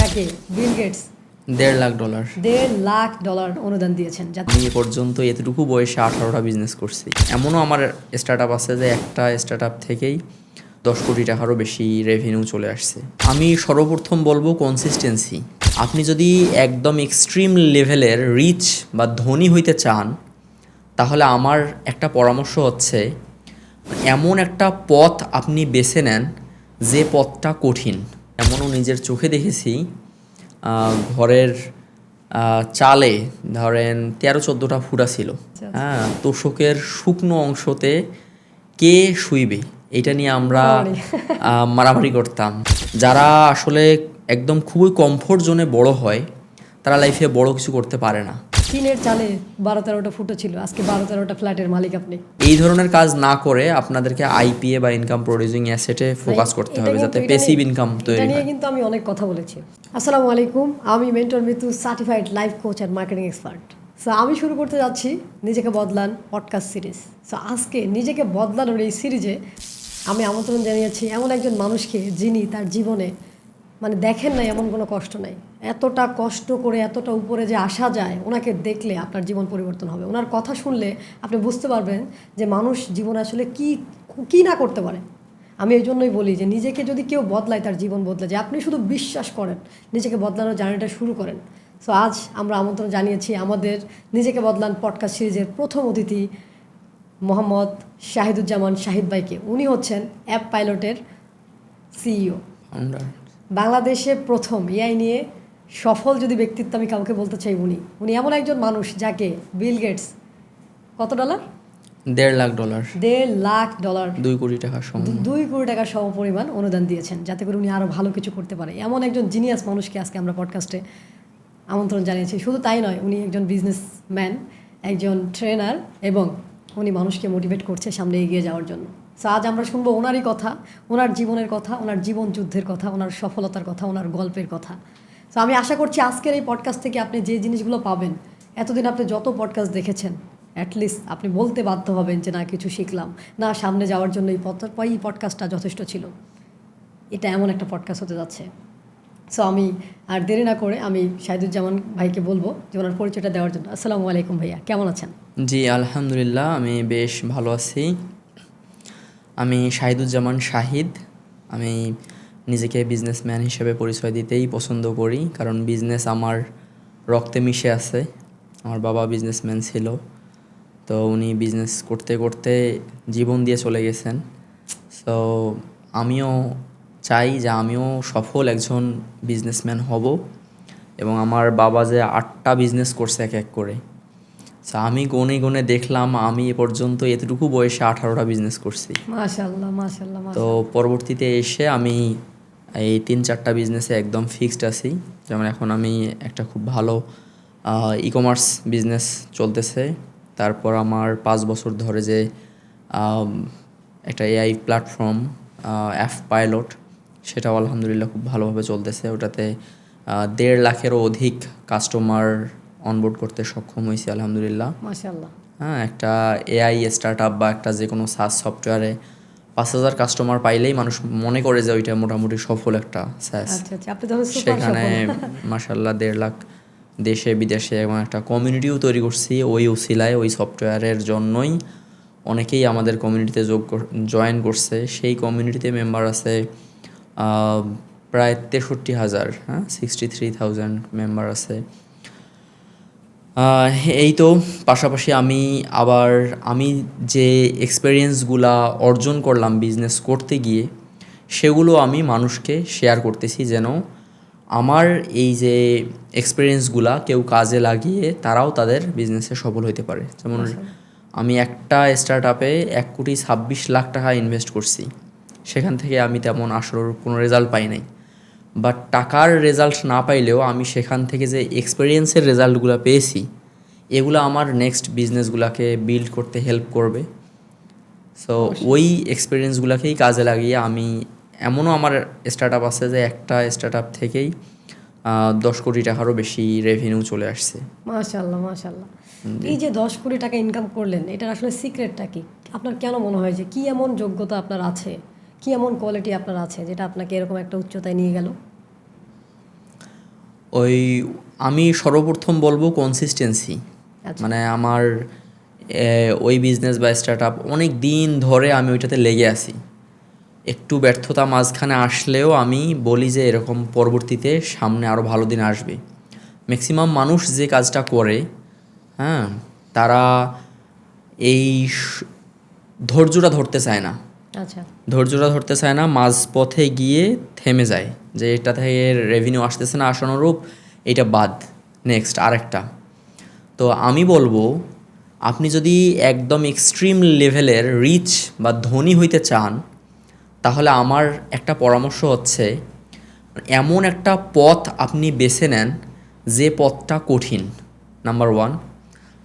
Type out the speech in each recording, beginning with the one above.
যাকে Bill Gates $1.5 lakh $1.5 lakh অনুদান দিয়েছেন। আমি এ পর্যন্ত এতটুকু বয়সে 18টা বিজনেস করছি। এমনও আমার স্টার্ট আপ আছে যে একটা স্টার্ট আপ থেকেই 10 কোটি টাকারও বেশি রেভিনিউ চলে আসছে। আমি সর্বপ্রথম বলবো কনসিস্টেন্সি। আপনি যদি একদম এক্সট্রিম লেভেলের রিচ বা ধনী হইতে চান, তাহলে আমার একটা পরামর্শ হচ্ছে এমন একটা পথ আপনি বেছে নেন যে পথটা কঠিন। এমনও নিজের চোখে দেখেছি, ঘরের চালে ধরেন 13-14টা ফুটা ছিল। হ্যাঁ, তোষকের শুকনো অংশতে কে শুইবে এটা নিয়ে আমরা মারামারি করতাম। যারা আসলে একদম খুবই কমফোর্ট জোনে বড় হয়, তারা লাইফে বড় কিছু করতে পারে না। টিনের চালে 12-13টা ফুটো ছিল, আজকে 12-13টা ফ্ল্যাটের মালিক আপনি। এই ধরনের কাজ না করে আপনাদেরকে আইপিএ বা ইনকাম প্রডিউসিং অ্যাসেটে ফোকাস করতে হবে, যাতে প্যাসিভ ইনকাম তৈরি হয়। এটা নিয়ে কিন্তু আমি অনেক কথা বলেছি। আসসালামু আলাইকুম, আমি mentor Mitu, certified life coach and marketing expert. So আমি শুরু করতে যাচ্ছি নিজেকে বদলান পডকাস্ট সিরিজ। সো আজকে নিজেকে বদলানোর এই সিরিজে আমি আমন্ত্রণ জানিয়েছি এমন একজন মানুষকে, যিনি তার জীবনে মানে দেখেন নাই এমন কোনো কষ্ট নাই। এতটা কষ্ট করে এতটা উপরে যে আসা যায়, ওনাকে দেখলে আপনার জীবন পরিবর্তন হবে। ওনার কথা শুনলে আপনি বুঝতে পারবেন যে মানুষ জীবনে আসলে কি না করতে পারে। আমি এই জন্যই বলি যে নিজেকে যদি কেউ বদলায়, তার জীবন বদলে যায়। আপনি শুধু বিশ্বাস করেন, নিজেকে বদলানোর জার্নিটা শুরু করেন। সো আজ আমরা আমন্ত্রণ জানিয়েছি আমাদের নিজেকে বদলান পডকাস্ট সিরিজের প্রথম অতিথি মোহাম্মদ শাহিদুজ্জামান শাহিদ ভাইকে। উনি হচ্ছেন অ্যাপ পাইলটের সিইও। বাংলাদেশে প্রথম এআই নিয়ে সফল যদি ব্যক্তিত্ব আমি কাউকে বলতে চাই, উনি এমন একজন মানুষ যাকে বিল গেটস কত ডলার $1.5 লাখ $1.5 লাখ 2 কোটি টাকা সম 2 কোটি টাকার সমপরিমাণ অনুদান দিয়েছেন, যাতে করে উনি আরও ভালো কিছু করতে পারে। এমন একজন জিনিয়াস মানুষকে আজকে আমরা পডকাস্টে আমন্ত্রণ জানিয়েছি। শুধু তাই নয়, উনি একজন বিজনেসম্যান, একজন ট্রেনার, এবং উনি মানুষকে মোটিভেট করছে সামনে এগিয়ে যাওয়ার জন্য। সো আজ আমরা শুনবো ওনারই কথা, ওনার জীবনের কথা, ওনার জীবন যুদ্ধের কথা, ওনার সফলতার কথা, ওনার গল্পের কথা। সো আমি আশা করছি আজকের এই পডকাস্ট থেকে আপনি যে জিনিসগুলো পাবেন, এতদিন আপনি যত পডকাস্ট দেখেছেন, অ্যাটলিস্ট আপনি বলতে বাধ্য হবেন যে না, কিছু শিখলাম, না সামনে যাওয়ার জন্য এই পডকাস্টটা যথেষ্ট ছিল। এটা এমন একটা পডকাস্ট হতে যাচ্ছে। সো আমি আর দেরি না করে আমি শাহিদুজ্জামান ভাইকে বলবো যে ওনার পরিচয়টা দেওয়ার জন্য। আসসালামু আলাইকুম ভাইয়া, কেমন আছেন? জি আলহামদুলিল্লাহ, আমি বেশ ভালো আছি। আমি শাহিদুজ্জামান শাহিদ। আমি নিজেকে বিজনেসম্যান হিসেবে পরিচয় দিতেই পছন্দ করি, কারণ বিজনেস আমার রক্তে মিশে আছে। আমার বাবা বিজনেসম্যান ছিল, তো উনি বিজনেস করতে করতে জীবন দিয়ে চলে গেছেন। সো আমিও চাই যে আমিও সফল একজন বিজনেসম্যান হব, এবং আমার বাবা যে 8টা বিজনেস করছে এক এক করে, সো আমি গনে গনে দেখলাম আমি এ পর্যন্ত এতটুকু বয়সে 18টা বিজনেস করছি। মাশাআল্লাহ মাশাআল্লাহ তো মাশাআল্লাহ। পরবর্তীতে এসে আমি এই 3-4টা বিজনেসে একদম ফিক্সড আছি। যেমন এখন আমি একটা খুব ভালো ই-কমার্স বিজনেস চলতেছে। তারপর আমার 5 বছর ধরে যে একটা এআই প্ল্যাটফর্ম অ্যাপ পাইলট, সেটাও আলহামদুলিল্লাহ খুব ভালোভাবে চলতেছে। ওটাতে 1.5 লাখেরও অধিক কাস্টমার অনবোর্ড করতে সক্ষম হয়েছি আলহামদুলিল্লাহ। মাশাআল্লাহ। হ্যাঁ, একটা এআই স্টার্ট আপ বা একটা যে কোনো সাস সফটওয়্যারে 5,000 কাস্টমার পাইলেই মানুষ মনে করে যে ওইটা মোটামুটি সফল একটা সাস। আচ্ছা আচ্ছা, আপনি তাহলে সুপার সেখানে সফল। মাশাআল্লাহ 1.5 লাখ দেশে বিদেশে এবং একটা কমিউনিটিও তৈরি করছি ওই উসিলায়। ওই সফটওয়্যারের জন্যই অনেকেই আমাদের কমিউনিটিতে জয়েন করছে। সেই কমিউনিটিতে মেম্বার আছে প্রায় 63,000, হ্যাঁ 63,000 মেম্বার আছে। এই তো পাশাপাশি আমি যে এক্সপেরিয়েন্সগুলা অর্জন করলাম বিজনেস করতে গিয়ে, সেগুলো আমি মানুষকে শেয়ার করতেছি, যেন আমার এই যে এক্সপেরিয়েন্সগুলা কেউ কাজে লাগিয়ে তারাও তাদের বিজনেসে সফল হতে পারে। যেমন আমি একটা স্টার্ট আপে 1,26,00,000 টাকা ইনভেস্ট করছি। সেখান থেকে আমি তেমন আসলে কোনো রেজাল্ট পাই নাই, বাট টাকার রেজাল্ট না পাইলেও আমি সেখান থেকে যে এক্সপেরিয়েন্সের রেজাল্টগুলো পেয়েছি, এগুলো আমার নেক্সট বিজনেসগুলোকে বিল্ড করতে হেল্প করবে। সো ওই এক্সপিরিয়েন্সগুলোকেই কাজে লাগিয়ে এমনও আমার স্টার্ট আপ আছে যে একটা স্টার্ট আপ থেকেই 10 কোটি টাকারও বেশি রেভিনিউ চলে আসছে। মাশাআল্লাহ মাশাআল্লাহ। এই যে 10 কোটি টাকা ইনকাম করলেন, এটার আসলে সিক্রেটটা কি? আপনার কেন মনে হয় যে কি এমন যোগ্যতা আপনার আছে, কি এমন কোয়ালিটি আপনার আছে যেটা আপনাকে এরকম একটা উচ্চতায় নিয়ে গেল? ওই আমি সর্বপ্রথম বলবো কনসিস্টেন্সি। আচ্ছা। মানে আমার ওই বিজনেস বা স্টার্ট আপ অনেক দিন ধরে আমি ওইটাতে লেগে আছি। একটু ব্যর্থতা মাঝখানে আসলেও আমি বলি যে এরকম পরবর্তীতে সামনে আরও ভালো দিন আসবে। ম্যাক্সিমাম মানুষ যে কাজটা করে, হ্যাঁ, তারা এই ধৈর্যটা ধরতে চায় না। আচ্ছা। ধৈর্যটা ধরতে চায় না, মাঝপথে গিয়ে থেমে যায় যে এটা থেকে রেভিনিউ আসতেছে না আশানুরূপ, এটা বাদ, নেক্সট আরেকটা। তো আমি বলবো আপনি যদি একদম এক্সট্রিম লেভেলের রিচ বা ধনী হইতে চান, তাহলে আমার একটা পরামর্শ হচ্ছে এমন একটা পথ আপনি বেছে নেন যে পথটা কঠিন, নাম্বার ওয়ান,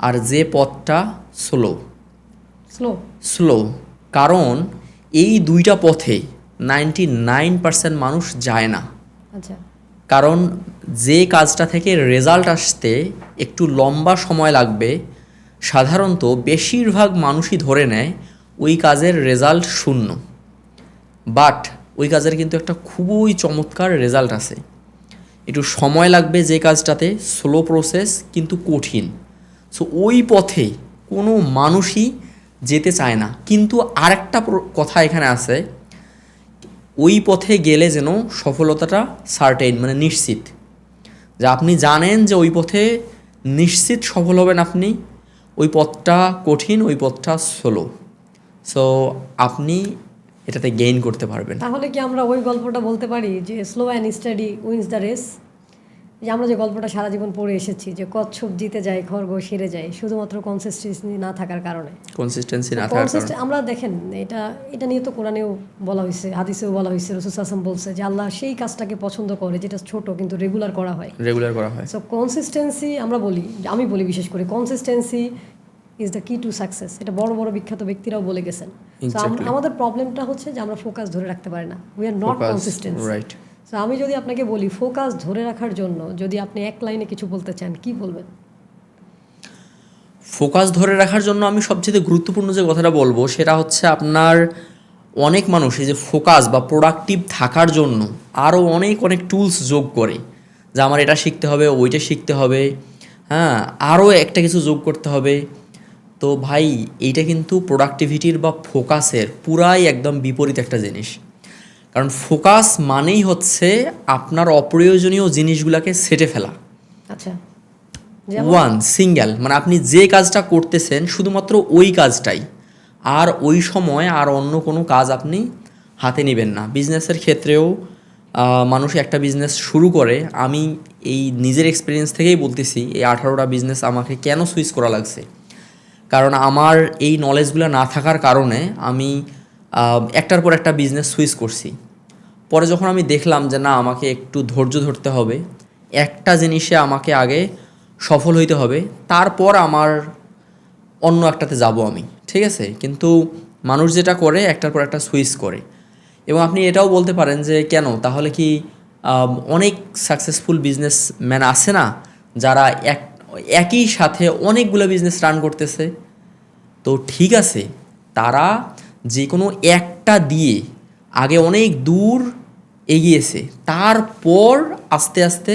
আর যে পথটা স্লো। স্লো। কারণ এই দুইটা পথে 99% মানুষ যায় না। আচ্ছা। কারণ যে কাজটা থেকে রেজাল্ট আসতে একটু লম্বা সময় লাগবে, সাধারণত বেশিরভাগ মানুষই ধরে নেয় ওই কাজের রেজাল্ট শূন্য। বাট ওই কাজের কিন্তু একটা খুবই চমৎকার রেজাল্ট আছে। একটু সময় লাগবে যে কাজটাতে, স্লো প্রসেস কিন্তু কঠিন। সো ওই পথে কোনো মানুষই যেতে চায় না। কিন্তু আরেকটা কথা এখানে আছে, ওই পথে গেলে যেন সফলতাটা সার্টেইন, মানে নিশ্চিত, যে আপনি জানেন যে ওই পথে নিশ্চিত সফল হবেন আপনি। ওই পথটা কঠিন, ওই পথটা স্লো। সো আপনি এটাতে গেইন করতে পারবেন। তাহলে কি আমরা ওই গল্পটা বলতে পারি যে slow and study wins the race? যে আমরা যে গল্পটা সারা জীবন পড়ে এসেছি যে কচ্ছপ জিতে যায়, খরগোশ হেরে যায়, শুধুমাত্র কনসিস্টেন্সি না থাকার কারণে। আমরা দেখেন এটা এটা নিয়ে তো কোরআনেও বলা হয়েছে, হাদিসেও বলা হয়েছে, রাসূল সাল্লাল্লাহু আলাইহি ওয়াসাল্লাম বলছে যে আল্লাহ সেই কাজটাকে পছন্দ করে যেটা ছোট কিন্তু রেগুলার করা হয়। সো কনসিস্টেন্সি আমি বলি বিশেষ করে কনসিস্টেন্সি ইজ দ্য কি টু সাকসেস। এটা বড় বড় বিখ্যাত ব্যক্তিরাও বলে গেছেন। আমাদের প্রবলেমটা হচ্ছে যে আমরা ফোকাস ধরে রাখতে পারি না, উই আর নট কনসিস্টেন্ট। তো আমি যদি আপনাকে বলি ফোকাস ধরে রাখার জন্য যদি আপনি এক লাইনে কিছু বলতে চান, কি বলবেন? ফোকাস ধরে রাখার জন্য আমি সবচেয়ে গুরুত্বপূর্ণ যে কথাটা বলবো সেটা হচ্ছে আপনার অনেক মানুষ এই যে ফোকাস বা প্রোডাক্টিভ থাকার জন্য আরও অনেক অনেক টুলস যোগ করে, যে আমার এটা শিখতে হবে, ওইটা শিখতে হবে, হ্যাঁ, আরও একটা কিছু যোগ করতে হবে। তো ভাই এইটা কিন্তু প্রোডাক্টিভিটির বা ফোকাসের পুরাই একদম বিপরীত একটা জিনিস। কারণ ফোকাস মানেই হচ্ছে আপনার অপ্রয়োজনীয় জিনিসগুলোকে সেটে ফেলা। আচ্ছা। ওয়ান সিঙ্গেল, মানে আপনি যে কাজটা করতেছেন শুধুমাত্র ওই কাজটাই, আর ওই সময় আর অন্য কোনো কাজ আপনি হাতে নেবেন না। বিজনেসের ক্ষেত্রেও মানুষ একটা বিজনেস শুরু করে, আমি এই নিজের এক্সপিরিয়েন্স থেকেই বলতেছি, এই 18টা বিজনেস আমাকে কেন সুইচ করা লাগছে, কারণ আমার এই নলেজগুলো না থাকার কারণে আমি একটার পর একটা বিজনেস সুইচ করছি। পরে যখন আমি দেখলাম যে না, আমাকে একটু ধৈর্য ধরতে হবে, একটা জিনিসে আমাকে আগে সফল হইতে হবে, তারপর আমার অন্য একটাতে যাব আমি, ঠিক আছে। কিন্তু মানুষ যেটা করে একটার পর একটা সুইচ করে। এবং আপনি এটাও বলতে পারেন যে কেন, তাহলে কি অনেক সাকসেসফুল বিজনেসম্যান আছে না যারা একই সাথে অনেকগুলো বিজনেস রান করতেছে? তো ঠিক আছে, তারা যে কোনো একটা দিয়ে আগে অনেক দূর এগিয়েছে, তারপর আস্তে আস্তে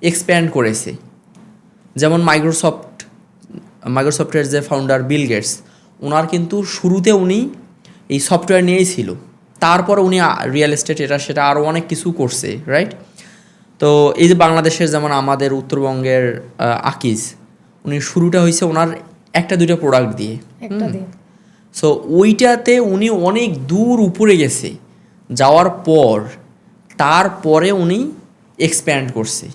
এক্সপ্যান্ড করেছে। যেমন মাইক্রোসফটের যে ফাউন্ডার বিল গেটস, ওনার কিন্তু শুরুতে উনি এই সফটওয়্যার নিয়েই ছিল, তারপর উনি রিয়েল এস্টেট এটা সেটা আরও অনেক কিছু করছে, রাইট? তো এই যে বাংলাদেশের যেমন আমাদের উত্তরবঙ্গের আকিজ, উনি শুরুটা হয়েছে ওনার একটা দুইটা প্রোডাক্ট দিয়ে। সো ওইটাতে উনি অনেক দূর উপরে গেছে, যাওয়ার পর তারপরে উনি এক্সপ্যান্ড করছে।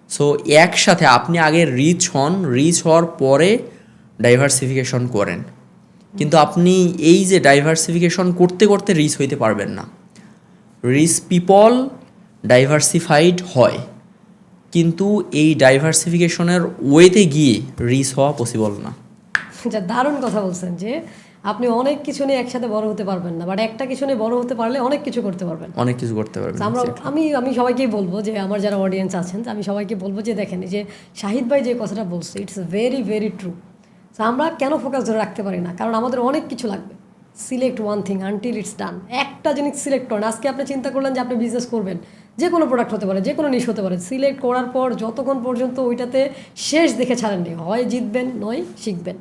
সো একসাথে আপনি আগে রিচ হওয়ার পরে ডাইভার্সিফিকেশন করেন। কিন্তু আপনি এই যে ডাইভার্সিফিকেশন করতে করতে রিচ হইতে পারবেন না। রিচ পিপল ডাইভার্সিফাইড হয়, কিন্তু এই ডাইভার্সিফিকেশনের ওয়েতে গিয়ে রিচ হওয়া পসিবল না। দারুণ কথা বলছেন যে আপনি অনেক কিছু নিয়ে একসাথে বড় হতে পারবেন না, বাট একটা কিছু নিয়ে বড় হতে পারলে অনেক কিছু করতে পারবেন। আমি সবাইকেই বলবো যে আমার যারা অডিয়েন্স আছেন, আমি সবাইকে বলবো যে দেখেন, যে শাহিদ ভাই যে কথাটা বলছে, ইটস ভেরি ভেরি ট্রু। আমরা কেন ফোকাস ধরে রাখতে পারি না? কারণ আমাদের অনেক কিছু লাগবে। Select one thing until it's ডান। একটা জিনিস সিলেক্ট করেন। আজকে আপনি চিন্তা করলেন যে আপনি বিজনেস করবেন, যে কোনো প্রোডাক্ট হতে পারে, যে কোনো নিশ হতে পারে, সিলেক্ট করার পর যতক্ষণ পর্যন্ত ওইটাতে শেষ দেখে ছাড়েননি, হয় জিতবেন নয় শিখবেন,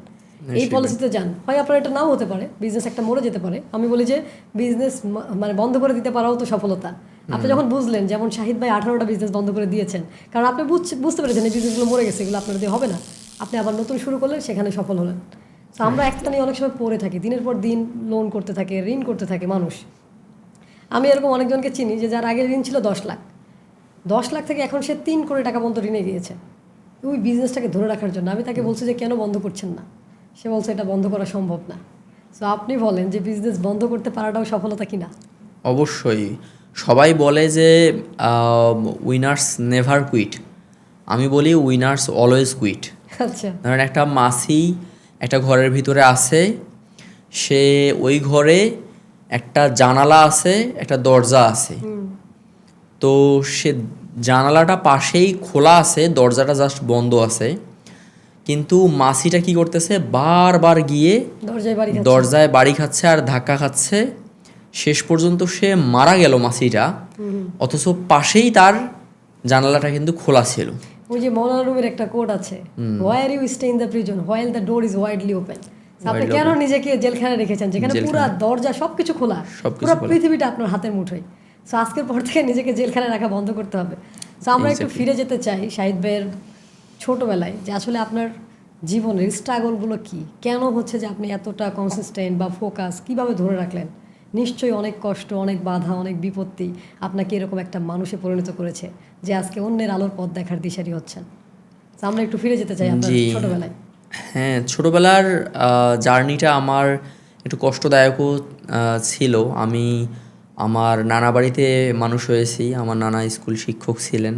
এই পলিসিতে যান। হয় আপনার এটা নাও হতে পারে, বিজনেস একটা মরে যেতে পারে। আমি বলি যে বিজনেস মানে বন্ধ করে দিতে পারাও তো সফলতা। আপনি যখন বুঝলেন, যেমন শাহিদ ভাই 18টা বিজনেস বন্ধ করে দিয়েছেন, কারণ আপনি বুঝতে পেরেছেন এই বিজনেসগুলো মরে গেছে, এগুলো আপনার দিয়ে হবে না, আপনি আবার নতুন শুরু করলেন, সেখানে সফল হলেন। তো আমরা একটা নিয়ে অনেক সময় পড়ে থাকি, দিনের পর দিন লোন করতে থাকে, ঋণ করতে থাকে মানুষ। আমি এরকম অনেকজনকে চিনি যে যার আগের ঋণ ছিল 10 লাখ, 10 লাখ থেকে এখন সে 3 কোটি টাকা পর্যন্ত ঋণে গিয়েছে ওই বিজনেসটাকে ধরে রাখার জন্য। আমি তাকে বলছি যে কেন বন্ধ করছেন না, সে বলছে এটা বন্ধ করা সম্ভব না। তো আপনি বলেন যে বিজনেস বন্ধ করতে পারাটাও সফলতা কিনা? অবশ্যই। সবাই বলে যে উইনার্স নেভার কুইট, আমি বলি উইনার্স অলওয়েজ কুইট। আচ্ছা, ধরেন একটা মাছি একটা ঘরের ভিতরে আছে, সে ওই ঘরে একটা জানালা আছে, একটা দরজা আছে, তো সে জানালাটা পাশেই খোলা আছে, দরজাটা জাস্ট বন্ধ আছে, কিন্তু মাছিটা কি করতেছে, বারবার গিয়ে দরজায় বাড়ি খাচ্ছে আর ধাক্কা খাচ্ছে, শেষ পর্যন্ত সে মারা গেল মাছিটা, অথচ পাশেই তার জানালাটা কিন্তু খোলা ছিল। ওই যে মৌলানা রুমের একটা কোড আছে, why are you stay in the prison while the door is widely open. আপনি কেন নিজেকে জেলখানায় রেখেছেন যেখানে পুরো দরজা সবকিছু খোলা, পুরো পৃথিবীটা আপনার হাতের মুঠোয়? সো আজকের পর থেকে নিজেকে জেলখানায় রাখা বন্ধ করতে হবে। সো আমরা একটু ফিরে যেতে চাই শাহিদ ভাইয়ের ছোটোবেলায়, যে আসলে আপনার জীবনের স্ট্রাগলগুলো কি, কেন হচ্ছে যে আপনি এতটা কনসিস্টেন্ট বা ফোকাস কীভাবে ধরে রাখলেন? নিশ্চয়ই অনেক কষ্ট, অনেক বাধা, অনেক বিপত্তি আপনাকে এরকম একটা মানুষে পরিণত করেছে যে আজকে অন্যের আলোর পথ দেখার দিশারি হচ্ছেন। তো আমরা একটু ফিরে যেতে চাই আপনার ছোটোবেলায়। হ্যাঁ, ছোটোবেলার জার্নিটা আমার একটু কষ্টদায়কও ছিল। আমি আমার নানা বাড়িতে মানুষ হয়েছি, আমার নানা স্কুল শিক্ষক ছিলেন।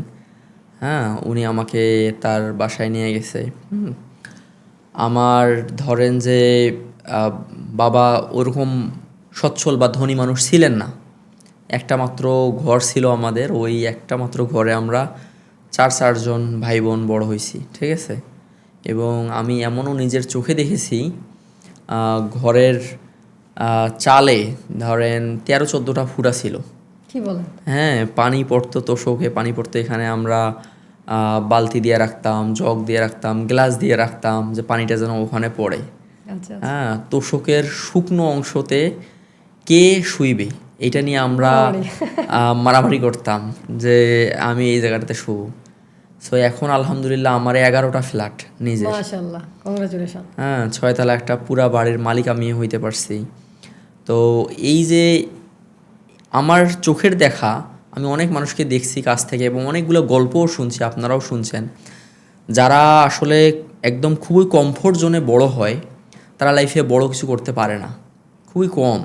হ্যাঁ, উনি আমাকে তার বাসায় নিয়ে গেছে। আমার ধরেন যে বাবা ওরকম সচ্ছল বা ধনী মানুষ ছিলেন না, একটা মাত্র ঘর ছিল আমাদের, ওই একটা মাত্র ঘরে আমরা চারজন ভাই বোন বড় হয়েছি, ঠিক আছে। এবং আমি এমনও নিজের চোখে দেখেছি, ঘরের চালে ধরেন 13-14টা ফুটা ছিল। কি বলেন? হ্যাঁ, পানি পড়তো, তোষকে পানি পড়তো, এখানে আমরা বালতি দিয়ে রাখতাম, জগ দিয়ে রাখতাম, গ্লাস দিয়ে রাখতাম যে পানিটা যেন ওখানে পড়ে। হ্যাঁ, তোষকের শুকনো অংশতে কে শুইবে এটা নিয়ে আমরা মারামারি করতাম যে আমি এই জায়গাটাতে শুব। সো এখন আলহামদুলিল্লাহ আমার 11টা ফ্ল্যাট নিজের, মাশাআল্লাহ, কংগ্রাচুলেশন। হ্যাঁ, 6 তলা একটা পুরা বাড়ির মালিক আমি হইতে পারছি। তো এই যে আমার চোখের দেখা, আমি অনেক মানুষকে দেখছি কাছ থেকে এবং অনেকগুলো গল্পও শুনছি, আপনারাও শুনছেন, যারা আসলে একদম খুবই কমফোর্ট জোনে বড় হয়, তারা লাইফে বড় কিছু করতে পারে না, খুবই কম।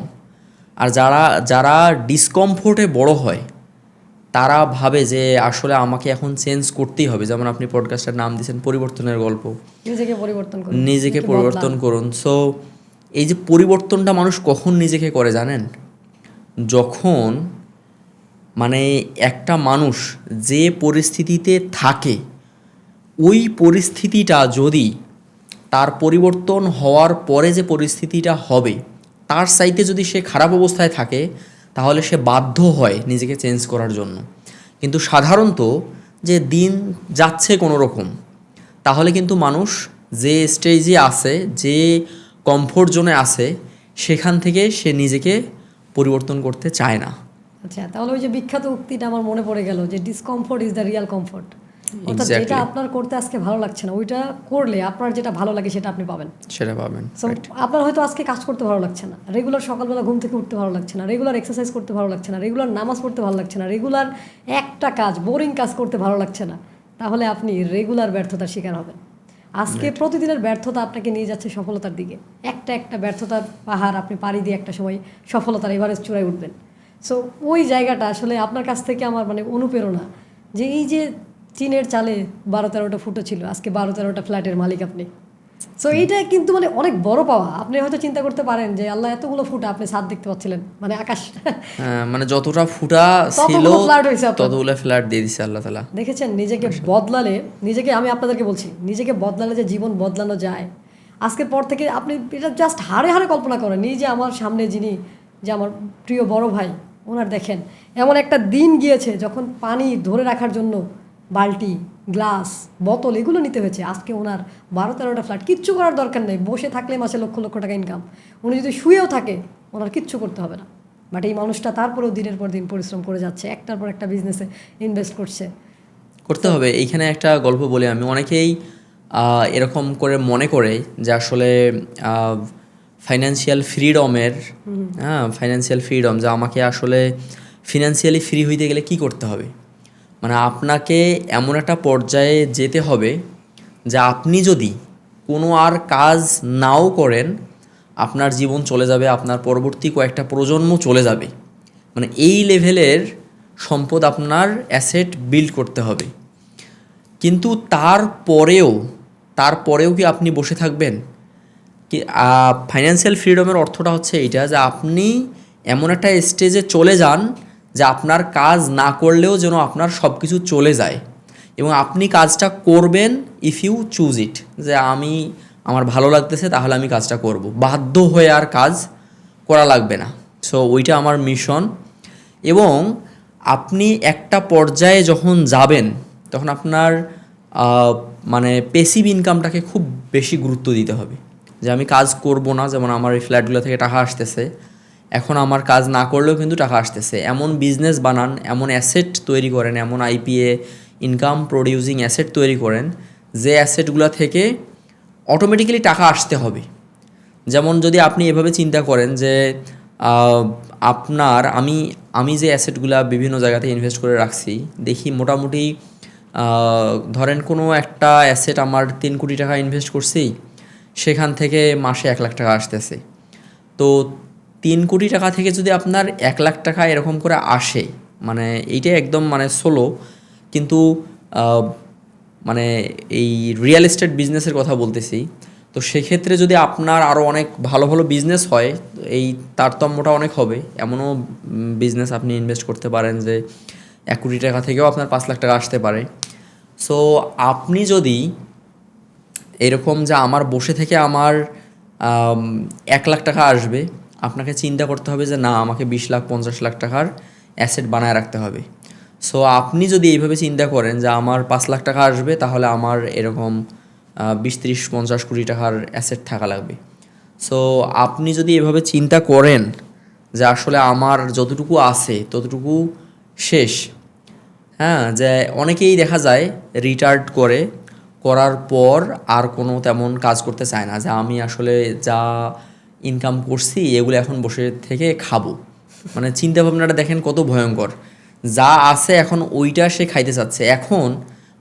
আর যারা যারা ডিসকমফোর্টে বড় হয়, তারা ভাবে যে আসলে আমাকে এখন চেঞ্জ করতেই হবে। যেমন আপনি পডকাস্টের নাম দিয়েছেন পরিবর্তনের গল্প, নিজেকে পরিবর্তন করুন। সো এই যে পরিবর্তনটা মানুষ কখন নিজেকে করে জানেন? যখন মানে একটা মানুষ যে পরিস্থিতিতে থাকে, ওই পরিস্থিতিটা যদি তার পরিবর্তন হওয়ার পরে যে পরিস্থিতিটা হবে তার চাইতে যদি সে খারাপ অবস্থায় থাকে, তাহলে সে বাধ্য হয় নিজেকে চেঞ্জ করার জন্য। কিন্তু সাধারণত যে দিন যাচ্ছে কোনো রকম, তাহলে কিন্তু মানুষ যে স্টেজে আছে, যে কমফোর্ট জোনে আছে, সেখান থেকে সে নিজেকে পরিবর্তন করতে চায় না। আচ্ছা, তাহলে ওই যে বিখ্যাত উক্তিটা আমার মনে পড়ে গেল যে discomfort is the Real comfort. অর্থাৎ যেটা আপনার করতে আজকে ভালো লাগছে না, ওইটা করলে আপনার যেটা ভালো লাগে সেটা আপনি পাবেন, সেটা পাবেন। আপনার হয়তো আজকে কাজ করতে ভালো লাগছে না, রেগুলার সকালবেলা ঘুম থেকে উঠতে ভালো লাগছে না, রেগুলার এক্সারসাইজ করতে ভালো লাগছে না, রেগুলার নামাজ পড়তে ভালো লাগছে না, রেগুলার একটা কাজ, বোরিং কাজ করতে ভালো লাগছে না, তাহলে আপনি রেগুলার ব্যর্থতার শিকার হবেন। আজকে প্রতিদিনের ব্যর্থতা আপনাকে নিয়ে যাচ্ছে সফলতার দিকে। একটা ব্যর্থতার পাহাড় আপনি পাড়ি দিয়ে একটা সময় সফলতার এভারেস্ট চূড়ায় উঠবেন। সো ওই জায়গাটা আসলে আপনার কাছ থেকে আমার মানে অনুপ্রেরণা, যে এই যে চীনের চালে 12-13টা ফুটো ছিল, আজকে 12-13টা ফ্ল্যাটের মালিক আপনি। সো এইটা কিন্তু মানে অনেক বড় পাওয়া। আপনি হয়তো চিন্তা করতে পারেন যে আল্লাহ এতগুলো ফুটা, আপনি ছাদ দেখতে পাচ্ছিলেন, মানে আকাশ, মানে যতটা ফুটা ছিল ততগুলো ফ্ল্যাট দিয়ে দিছে আল্লাহ তাআলা। দেখেছেন, নিজেকে বদলালে, নিজেকে আমি আপনাদেরকে বলছি, নিজেকে বদলালে যে জীবন বদলানো যায়। আজকের পর থেকে আপনি এটা জাস্ট হাড়ে হাড়ে কল্পনা করেন, এই যে আমার সামনে যিনি, যে আমার প্রিয় বড় ভাই, ওনার দেখেন এমন একটা দিন গিয়েছে যখন পানি ধরে রাখার জন্য বালতি গ্লাস বোতল এগুলো নিতে হয়েছে। আজকে ওনার 12-13টা ফ্ল্যাট, কিচ্ছু করার দরকার নেই, বসে থাকলে মাসে লক্ষ লক্ষ টাকা ইনকাম। উনি যদি শুয়েও থাকে ওনার কিচ্ছু করতে হবে না। বাট এই মানুষটা তারপরেও দিনের পর দিন পরিশ্রম করে যাচ্ছে, একটার পর একটা বিজনেসে ইনভেস্ট করতে হবে। এইখানে একটা গল্প বলি আমি। অনেকেই এরকম করে মনে করে যে আসলে ফাইন্যান্সিয়াল ফ্রিডমের ফাইন্যান্সিয়াল ফ্রিডম, যে আমাকে আসলে ফিনান্সিয়ালি ফ্রি হইতে গেলে কি করতে হবে। মানে আপনাকে এমন একটা পর্যায়ে যেতে হবে যে আপনি যদি কোনো আর কাজ নাও করেন আপনার জীবন চলে যাবে, আপনার পরবর্তী কয়েকটা প্রজন্ম চলে যাবে। মানে এই লেভেলের সম্পদ আপনার অ্যাসেট বিল্ড করতে হবে। কিন্তু তারপরেও কি আপনি বসে থাকবেন? কি ফাইন্যান্সিয়াল ফ্রিডমের অর্থটা হচ্ছে এইটা যে আপনি এমন একটা স্টেজে চলে যান যে আপনার কাজ না করলেও যেন আপনার সব কিছু চলে যায়, এবং আপনি কাজটা করবেন ইফ ইউ চুজ ইট, যে আমার ভালো লাগতেছে তাহলে আমি কাজটা করব, বাধ্য হয়ে আর কাজ করা লাগবে না। সো ওইটা আমার মিশন। এবং আপনি একটা পর্যায়ে যখন যাবেন তখন আপনার মানে প্যাসিভ ইনকামটাকে খুব বেশি গুরুত্ব দিতে হবে। যে আমি কাজ করব না, যেমন আমার এই ফ্ল্যাটগুলো থেকে টাকা আসতেছে, এখন আমার কাজ না করলেও কিন্তু টাকা আসতেছে, এমন বিজনেস বানান, এমন অ্যাসেট তৈরি করেন, এমন আইপিএ ইনকাম প্রডিউসিং অ্যাসেট তৈরি করেন যে অ্যাসেটগুলো থেকে অটোমেটিক্যালি টাকা আসতে হবে। যেমন যদি আপনি এভাবে চিন্তা করেন যে আমি যে অ্যাসেটগুলো বিভিন্ন জায়গাতে ইনভেস্ট করে রাখছি, দেখি মোটামুটি ধরেন কোনো একটা অ্যাসেট আমার 3 কোটি টাকা ইনভেস্ট করছি, সেখান থেকে মাসে 1 লাখ টাকা আসতেছে। তো 3 কোটি টাকা থেকে যদি আপনার 1 লাখ টাকা এরকম করে আসে, মানে এইটা একদম মানে সোলো, কিন্তু মানে এই রিয়েল এস্টেট বিজনেসের কথা বলতেছি। তো সেক্ষেত্রে যদি আপনার আরও অনেক ভালো ভালো বিজনেস হয়, এই তারতম্যটা অনেক হবে। এমনও বিজনেস আপনি ইনভেস্ট করতে পারেন যে 1 কোটি টাকা থেকেও আপনার 5 লাখ টাকা আসতে পারে। সো আপনি যদি এরকম যে আমার বসে থেকে আমার 1 লাখ টাকা আসবে, আপনাকে চিন্তা করতে হবে যে না, আমাকে 20 লাখ 50 লাখ টাকার অ্যাসেট বানায় রাখতে হবে। সো আপনি যদি এইভাবে চিন্তা করেন যে আমার 5 লাখ টাকা আসবে, তাহলে আমার এরকম 20-30-50 কোটি টাকার অ্যাসেট থাকা লাগবে। সো আপনি যদি এভাবে চিন্তা করেন যে আসলে আমার যতটুকু আছে ততটুকু শেষ, যে অনেকেই দেখা যায় রিটায়ার্ড করার পর আর কোনো তেমন কাজ করতে চায় না, যে আমি আসলে যা ইনকাম করছি এগুলো এখন বসে থেকে খাবো। মানে চিন্তা ভাবনাটা দেখেন কত ভয়ঙ্কর। যা আছে এখন ওইটা সে খাইতে চাচ্ছে। এখন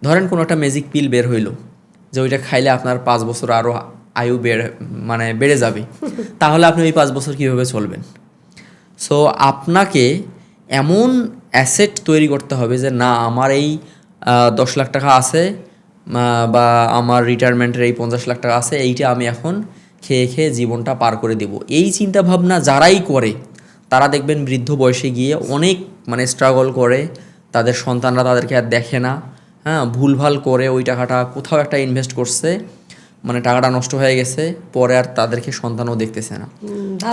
ধরেন কোনো একটা ম্যাজিক পিল বের হইলো যে ওইটা খাইলে আপনার 5 বছর আরও আয়ু বেড়ে যাবে, তাহলে আপনি ওই 5 বছর কীভাবে চলবেন? সো আপনাকে এমন অ্যাসেট তৈরি করতে হবে যে না, আমার এই 10 লাখ টাকা আছে, বা আমার রিটায়ারমেন্টের এই 50 লাখ টাকা আছে, এইটা আমি এখন খেয়ে খেয়ে জীবনটা পার করে দেব। এই চিন্তা ভাবনা যারাই করে তারা দেখবেন বৃদ্ধ বয়সে গিয়ে অনেক মানে স্ট্রাগল করে, তাদের সন্তানরা তাদেরকে আর দেখে না, ভুলভাল করে ওই টাকাটা কোথাও একটা ইনভেস্ট করছে, মানে টাকাটা নষ্ট হয়ে গেছে, পরে আর তাদেরকে সন্তানও দেখতেছে না।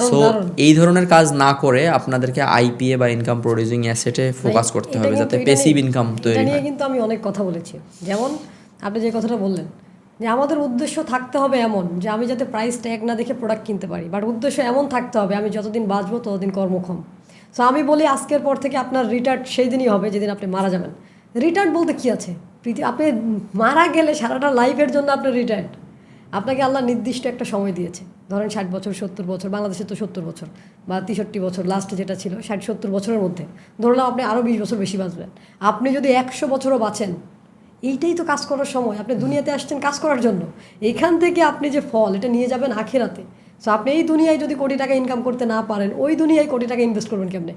সো এই ধরনের কাজ না করে আপনাদেরকে আইপিএ বা ইনকাম প্রডিউসিং অ্যাসেটে ফোকাস করতে হবে, যাতে প্যাসিভ ইনকাম তৈরি হয়। কিন্তু আমি অনেক কথা বলেছি, যেমন আপনি যে কথাটা বললেন যে আমাদের উদ্দেশ্য থাকতে হবে এমন যে আমি যাতে প্রাইস ট্যাগ না দেখে প্রোডাক্ট কিনতে পারি, বাট উদ্দেশ্য এমন থাকতে হবে আমি যতদিন বাঁচবো ততদিন কর্মক্ষম। সো আমি বলি আজকের পর থেকে আপনার রিটায়ার্ড সেই দিনই হবে যেদিন আপনি মারা যাবেন। রিটায়ার্ড বলতে কী আছে, আপনি মারা গেলে সারাটা লাইফের জন্য আপনার রিটায়ার্ড। আপনাকে আল্লাহ নির্দিষ্ট একটা সময় দিয়েছে, ধরেন 60 বছর 70 বছর, বাংলাদেশে তো 70 বছর বা 63 বছর লাস্টে যেটা ছিল, 60-70 বছরের মধ্যে ধরলাম আপনি আরও 20 বছর বেশি বাঁচবেন। আপনি যদি 100 বছরও বাঁচেন, এইটাই তো কাজ করার সময়। আপনি দুনিয়াতে আসছেন কাজ করার জন্য, এইখান থেকে আপনি যে ফল এটা নিয়ে যাবেন আখিরাতে। সো আপনি এই দুনিয়ায় যদি কোটি টাকা ইনকাম করতে না পারেন, ওই দুনিয়ায় কোটি টাকা ইনভেস্ট করবেন কেমনে?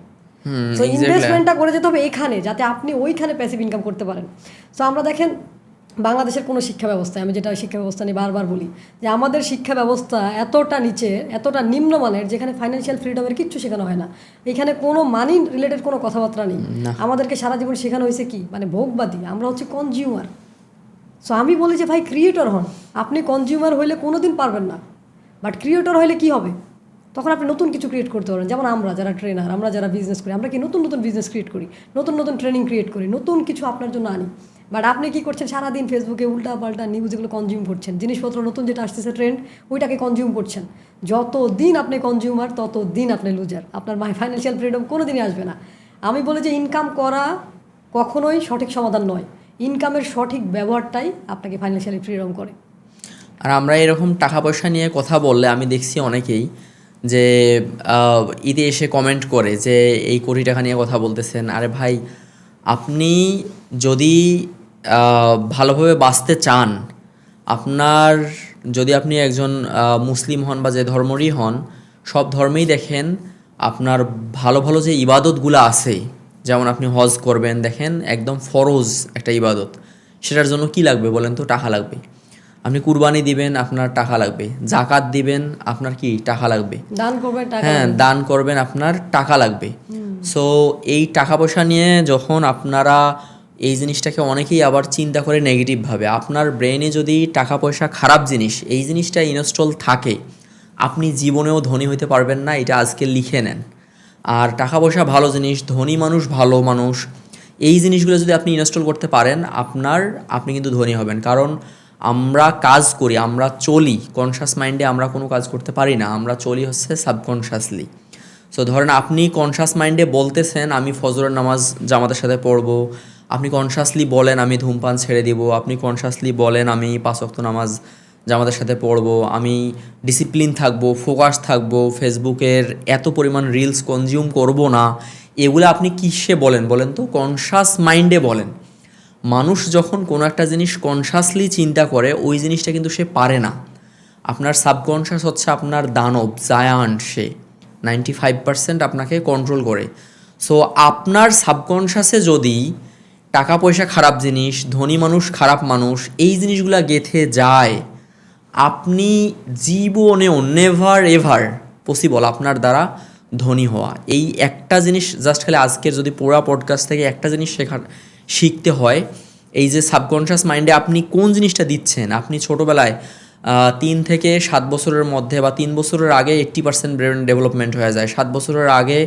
সো ইনভেস্টমেন্টটা করে যেতে হবে এখানে, যাতে আপনি ওইখানে প্যাসিভ ইনকাম করতে পারেন। সো আমরা দেখেন বাংলাদেশের কোনো শিক্ষা ব্যবস্থায়, আমি যেটা শিক্ষা ব্যবস্থা নিয়ে বারবার বলি যে আমাদের শিক্ষা ব্যবস্থা এতটা নিচে, এতটা নিম্নমানের, যেখানে ফাইন্যান্সিয়াল ফ্রিডমের কিচ্ছু শেখানো হয় না। এখানে কোনো মানি রিলেটেড কোনো কথাবার্তা নেই। আমাদেরকে সারা জীবন শেখানো হয়েছে কি, মানে ভোগবাদী, আমরা হচ্ছে কনজিউমার। সো আমি বলি যে ভাই ক্রিয়েটর হন। আপনি কনজিউমার হইলে কোনো দিন পারবেন না, বাট ক্রিয়েটর হইলে কি হবে? তখন আপনি নতুন কিছু ক্রিয়েট করতে পারেন। যেমন আমরা যারা ট্রেনার, আমরা যারা বিজনেস করি, আমরা কি নতুন নতুন বিজনেস ক্রিয়েট করি, নতুন নতুন ট্রেনিং ক্রিয়েট করি, নতুন কিছু আপনার জন্য আনি। বাট আপনি কি করছেন, সারাদিন ফেসবুকে উল্টা পাল্টা নিউজ এগুলো কনজিউম করছেন, জিনিসপত্র নতুন যেটা আসতেছে ট্রেন্ড ওইটাকে কনজিউম করছেন। যত দিন আপনি কনজিউমার তত দিন আপনি লুজার, আপনার ফাইন্যান্সিয়াল ফ্রিডম কোনো দিনই আসবে না। আমি বলি যে ইনকাম করা কখনোই সঠিক সমাধান নয়, ইনকামের সঠিক ব্যবহারটাই আপনাকে ফাইন্যান্সিয়ালি ফ্রিডম করে। আর আমরা এরকম টাকা পয়সা নিয়ে কথা বললে আমি দেখছি অনেকেই যে ঈদে এসে কমেন্ট করে যে এই কোটি টাকা নিয়ে কথা বলতেছেন। আরে ভাই, আপনি যদি ভালোভাবে বাঁচতে চান, আপনার যদি আপনি একজন মুসলিম হন বা যে ধর্মরই হন, সব ধর্মেই দেখেন আপনার ভালো ভালো যে ইবাদতগুলো আছে, যেমন আপনি হজ করবেন, দেখেন একদম ফরজ একটা ইবাদত, সেটার জন্য কি লাগবে বলেন তো? টাকা লাগবে। আপনি কুরবানি দিবেন, আপনার টাকা লাগবে। জাকাত দিবেন, আপনার কি টাকা লাগবে। দান করবেন, টাকা হ্যাঁ, দান করবেন, আপনার টাকা লাগবে। সো এই টাকা পয়সা নিয়ে যখন আপনারা এই জিনিসটাকে অনেকেই আবার চিন্তা করে নেগেটিভভাবে, আপনার ব্রেনে যদি টাকা পয়সা খারাপ জিনিস এই জিনিসটা ইনস্টল থাকে, আপনি জীবনেও ধনী হতে পারবেন না। এটা আজকে লিখে নেন। আর টাকা পয়সা ভালো জিনিস, ধনী মানুষ ভালো মানুষ, এই জিনিসগুলো যদি আপনি ইনস্টল করতে পারেন, আপনি কিন্তু ধনী হবেন। কারণ আমরা কাজ করি, আমরা চলি কনশাস মাইন্ডে, আমরা কোনো কাজ করতে পারি না, আমরা চলি হচ্ছে সাবকনশাসলি। সো ধরেন আপনি কনশাস মাইন্ডে বলতেছেন আমি ফজরের নামাজ জামাতের সাথে পড়বো, আপনি কনশাসলি বলেন আমি ধূমপান ছেড়ে দিব, আপনি কনশাসলি বলেন আমি 5 ওয়াক্ত নামাজ জামাতের সাথে পড়বো, আমি ডিসিপ্লিন থাকবো, ফোকাস থাকবো, ফেসবুকের এত পরিমাণ রিলস কনজিউম করব না। এগুলো আপনি কিসে বলেন বলেন তো? কনশাস মাইন্ডে বলেন। মানুষ যখন কোনো একটা জিনিস কনশাসলি চিন্তা করে, ওই জিনিসটা কিন্তু সে পারে না। আপনার সাবকনশাস হচ্ছে আপনার দানব, জায়ান্ট, সে 95% আপনাকে কন্ট্রোল করে। সো আপনার সাবকনশাসে যদি টাকা পয়সা খারাপ জিনিস, ধনী মানুষ খারাপ মানুষ, এই জিনিসগুলো গেঁথে যায়, আপনি জীবনেও নেভার এভার পসিবল আপনার দ্বারা ধনী হওয়া। এই একটা জিনিস জাস্ট খালি আজকের যদি পুরো পডকাস্ট থেকে একটা জিনিস শিখতে হয়, এই যে সাবকনশাস মাইন্ডে আপনি কোন জিনিসটা দিচ্ছেন। আপনি ছোটোবেলায় 3 থেকে 7 বছরের মধ্যে বা 3 বছরের আগে 80% ব্রেন ডেভেলপমেন্ট হয়ে যায়, 7 বছরের আগে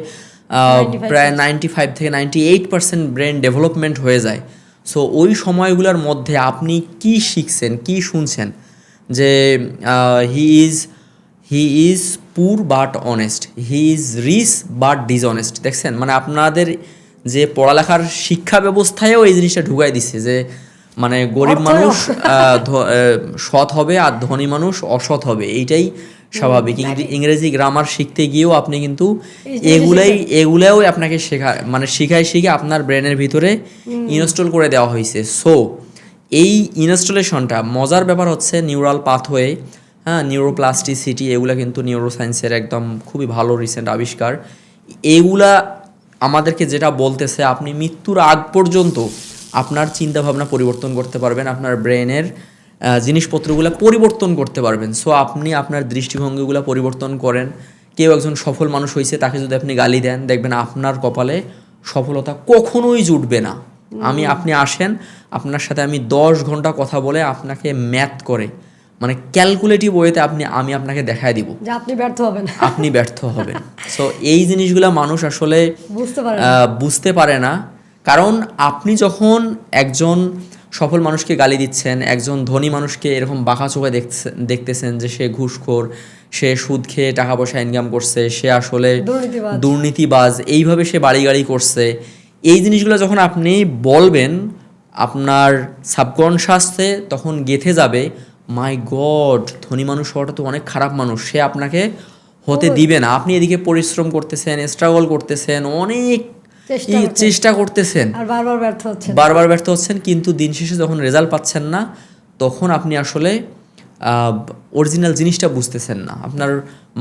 প্রায় 95 থেকে 98% ব্রেন ডেভেলপমেন্ট হয়ে যায়। সো ওই সময়গুলোর মধ্যে আপনি কি শিখছেন, কি শুনছেন যে he is poor but honest, he is rich but dishonest. দেখছেন, মানে আপনাদের যে পড়ালেখার শিক্ষা ব্যবস্থায়ও এই জিনিসটা ঢুকাই দিচ্ছে যে মানে গরিব মানুষ সৎ হবে আর ধনী মানুষ অসৎ হবে, এইটাই স্বাভাবিক। ইংরেজি গ্রামার শিখতে গিয়েও আপনি কিন্তু এগুলাই আপনাকে শিখে আপনার ব্রেনের ভিতরে ইনস্টল করে দেওয়া হয়েছে। সো এই ইনস্টলেশনটা মজার ব্যাপার হচ্ছে নিউরাল পাথওয়ে, হ্যাঁ, নিউরোপ্লাস্টিসিটি, এগুলা কিন্তু নিউরোসায়েন্সের একদম খুবই ভালো রিসেন্ট আবিষ্কার। এগুলা আমাদেরকে যেটা বলতেছে, আপনি মৃত্যুর আগ পর্যন্ত আপনার চিন্তাভাবনা পরিবর্তন করতে পারবেন, আপনার ব্রেনের জিনিসপত্রগুলো পরিবর্তন করতে পারবেন। সো আপনি আপনার দৃষ্টিভঙ্গিগুলো পরিবর্তন করেন। কেউ একজন সফল মানুষ হয়েছে, তাকে যদি আপনি গালি দেন, দেখবেন আপনার কপালে সফলতা কখনোই জুটবে না। আপনি আসেন, আপনার সাথে আমি 10 ঘন্টা কথা বলে আপনাকে ম্যাথ করে, মানে ক্যালকুলেটিভ ওয়েতে আমি আপনাকে দেখায় দিব যে আপনি ব্যর্থ হবেন, আপনি ব্যর্থ হবেন। সো এই জিনিসগুলো মানুষ আসলে বুঝতে পারে না। কারণ আপনি যখন একজন সফল মানুষকে গালি দিচ্ছেন, একজন ধনী মানুষকে এরকম বাঁকা চোখে দেখতেছেন যে সে ঘুষখোর, সে সুদ খেয়ে টাকা পয়সা ইনকাম করছে, সে আসলে দুর্নীতিবাজ, এইভাবে সে বাড়ি গাড়ি করছে, এই জিনিসগুলো যখন আপনি বলবেন আপনার সাবকনশাসে, তখন গেঁথে যাবে মাই গড, ধনী মানুষ হওয়াটা তো অনেক খারাপ মানুষ, সে আপনাকে হতে দিবে না। আপনি এদিকে পরিশ্রম করতেছেন, স্ট্রাগল করতেছেন, অনেক চেষ্টা করতেছেন, আর বারবার ব্যর্থ হচ্ছেন, কিন্তু দিন শেষে যখন রেজাল্ট পাচ্ছেন না, তখন আপনি আসলে অরিজিনাল জিনিসটা বুঝতেছেন না। আপনার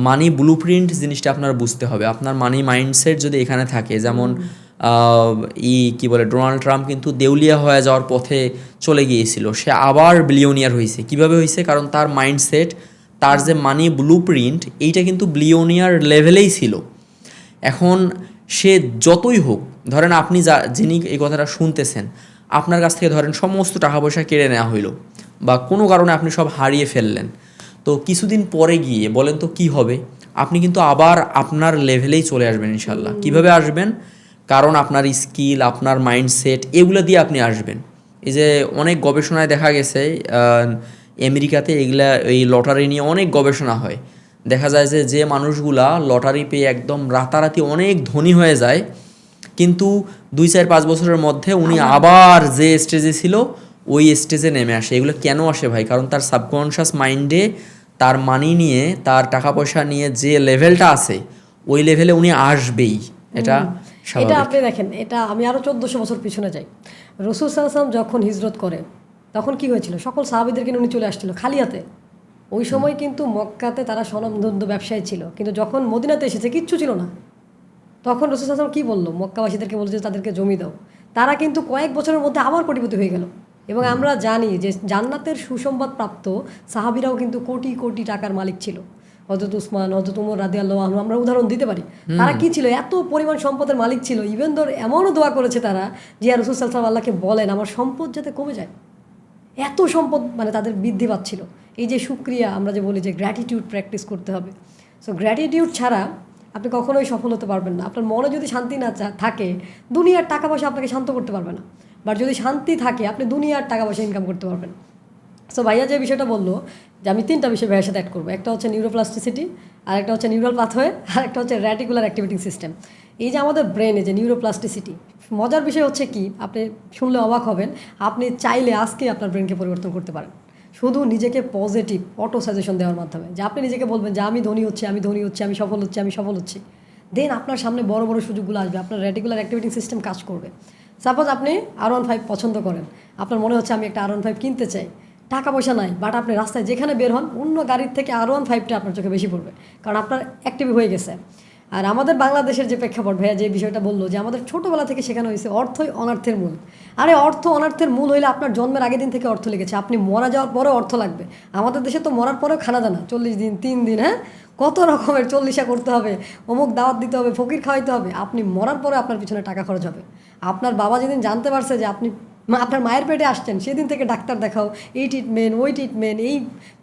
মানি ব্লুপ্রিন্ট জিনিসটা আপনার বুঝতে হবে। আপনার মানি মাইন্ডসেট যদি এখানে থাকে, যেমন ডোনাল্ড ট্রাম্প কিন্তু দেউলিয়া হয়ে যাওয়ার পথে চলে গিয়েছিল, সে আবার বিলিয়নিয়ার হয়েছে। কিভাবে হয়েছে? কারণ তার মাইন্ডসেট, তার যে মানি ব্লুপ্রিন্ট, এইটা কিন্তু বিলিয়নিয়ার লেভেলেই ছিল। এখন সে যতই হোক, ধরেন আপনি যিনি এই কথাটা শুনতেছেন, আপনার কাছ থেকে ধরেন সমস্ত টাকা পয়সা কেড়ে নেওয়া হইলো, বা কোনো কারণে আপনি সব হারিয়ে ফেললেন, তো কিছুদিন পরে গিয়ে বলেন তো কি হবে? আপনি কিন্তু আবার আপনার লেভেলেই চলে আসবেন ইনশাল্লাহ। কিভাবে আসবেন? কারণ আপনার স্কিল, আপনার মাইন্ডসেট এগুলো দিয়ে আপনি আসবেন। এই যে অনেক গবেষণায় দেখা গেছে আমেরিকাতে এগুলা এই লটারি নিয়ে অনেক গবেষণা হয়। দেখা যায় যে যে মানুষগুলা লটারি পেয়ে একদম রাতারাতি অনেক ধনী হয়ে যায়, কিন্তু 2-4-5 বছরের মধ্যে উনি আবার যে স্টেজে ছিল ওই স্টেজে নেমে আসে। এগুলো কেন আসে ভাই? কারণ তার সাবকনশিয়াস মাইন্ডে তার মানি নিয়ে, তার টাকা পয়সা নিয়ে যে লেভেলটা আছে ওই লেভেলে উনি আসবেই। এটা এটা স্বাভাবিক। আপনি দেখেন, এটা আমি আরও 1400 বছর পিছনে যাই। রসুল সাল্লাম যখন হিজরত করে তখন কি হয়েছিল? সকল সাহাবীদেরকে নিয়ে উনি চলে আসছিল খালি হাতে। ওই সময় কিন্তু মক্কাতে তারা স্বনামধন্য ব্যবসায়ী ছিল, কিন্তু যখন মদিনাতে এসেছে কিচ্ছু ছিল না। তখন রসুল সাল্লাম কী বললো? মক্কাবাসীদেরকে বলছে যে তাদেরকে জমি দাও। তারা কিন্তু কয়েক বছরের মধ্যে আবার কোটিপতি হয়ে গেল। এবং আমরা জানি যে জান্নাতের সুসংবাদ প্রাপ্ত সাহাবীরাও কিন্তু কোটি কোটি টাকার মালিক ছিল। হযরত উসমান, হযরত ওমর রাদিয়াল্লাহু আনহু, আমরা উদাহরণ দিতে পারি। তারা কি ছিল? এত পরিমাণ সম্পদের মালিক ছিল। ইভেন ধর এমনও দোয়া করেছে তারা যে ইয়া রাসূল সাল্লাল্লাহু আল্লাহকে বলেন আমার সম্পদ যাতে কমে যায়। এত সম্পদ মানে তাদের বৃদ্ধি পাচ্ছিল। এই যে শুকরিয়া, আমরা যে বলি যে গ্র্যাটিটিউড প্র্যাকটিস করতে হবে। সো গ্র্যাটিটিউড ছাড়া আপনি কখনোই সফল হতে পারবেন না। আপনার মনে যদি শান্তি না থাকে, দুনিয়ার টাকা পয়সা আপনাকে শান্ত করতে পারবে না। বাট যদি শান্তি থাকে, আপনি দুনিয়ার টাকা পয়সা ইনকাম করতে পারবেন। সো ভাইয়া যে বিষয়টা বললো যে আমি 3টা বিষয় ভাইয়ের সাথে অ্যাড করবো। একটা হচ্ছে নিউরোপ্লাস্টিসিটি, আর একটা হচ্ছে নিউরাল পাথওয়ে, আর একটা হচ্ছে রেটিকুলার অ্যাক্টিভিটিং সিস্টেম। এই যে আমাদের ব্রেনে যে নিউরোপ্লাস্টিসিটি, মজার বিষয় হচ্ছে কি, আপনি শুনলে অবাক হবেন, আপনি চাইলে আজকে আপনার ব্রেনকে পরিবর্তন করতে পারেন শুধু নিজেকে পজিটিভ অটো সাজেশন দেওয়ার মাধ্যমে। যে আপনি নিজেকে বলবেন যে আমি ধনী হচ্ছি, আমি ধনী হচ্ছি, আমি সফল হচ্ছি, আমি সফল হচ্ছি, দেন আপনার সামনে বড় বড় সুযোগগুলো আসবে, আপনার রেটিকুলার অ্যাক্টিভিটিং সিস্টেম কাজ করবে। সাপোজ আপনি R15 পছন্দ করেন, আপনার মনে হচ্ছে আমি একটা R15 কিনতে চাই, টাকা পয়সা নাই, বাট আপনি রাস্তায় যেখানে বের হন অন্য গাড়ির থেকে R15টা আপনার চোখে বেশি পড়বে, কারণ আপনার অ্যাক্টিভ হয়ে গেছে। আর আমাদের বাংলাদেশের যে প্রেক্ষাপট, ভাইয়া যে বিষয়টা বললো যে আমাদের ছোটোবেলা থেকে শেখানো হয়েছে অর্থই অনর্থের মূল। আরে অর্থ অনর্থের মূল হইলে আপনার জন্মের আগের দিন থেকে অর্থ লেগেছে, আপনি মারা যাওয়ার পরেও অর্থ লাগবে। আমাদের দেশে তো মরার পরেও খানা দানা 40 দিন 3 দিন, হ্যাঁ কত রকমের 40 করতে হবে, অমুক দাওয়াত দিতে হবে, ফকির খাওয়াইতে হবে। আপনি মরার পরে আপনার পিছনে টাকা খরচ হবে। আপনার বাবা যেদিন জানতে পারছে যে আপনি আপনার মায়ের পেটে আসছেন, সেদিন থেকে ডাক্তার দেখাও, এই ট্রিটমেন্ট, ওই ট্রিটমেন্ট, এই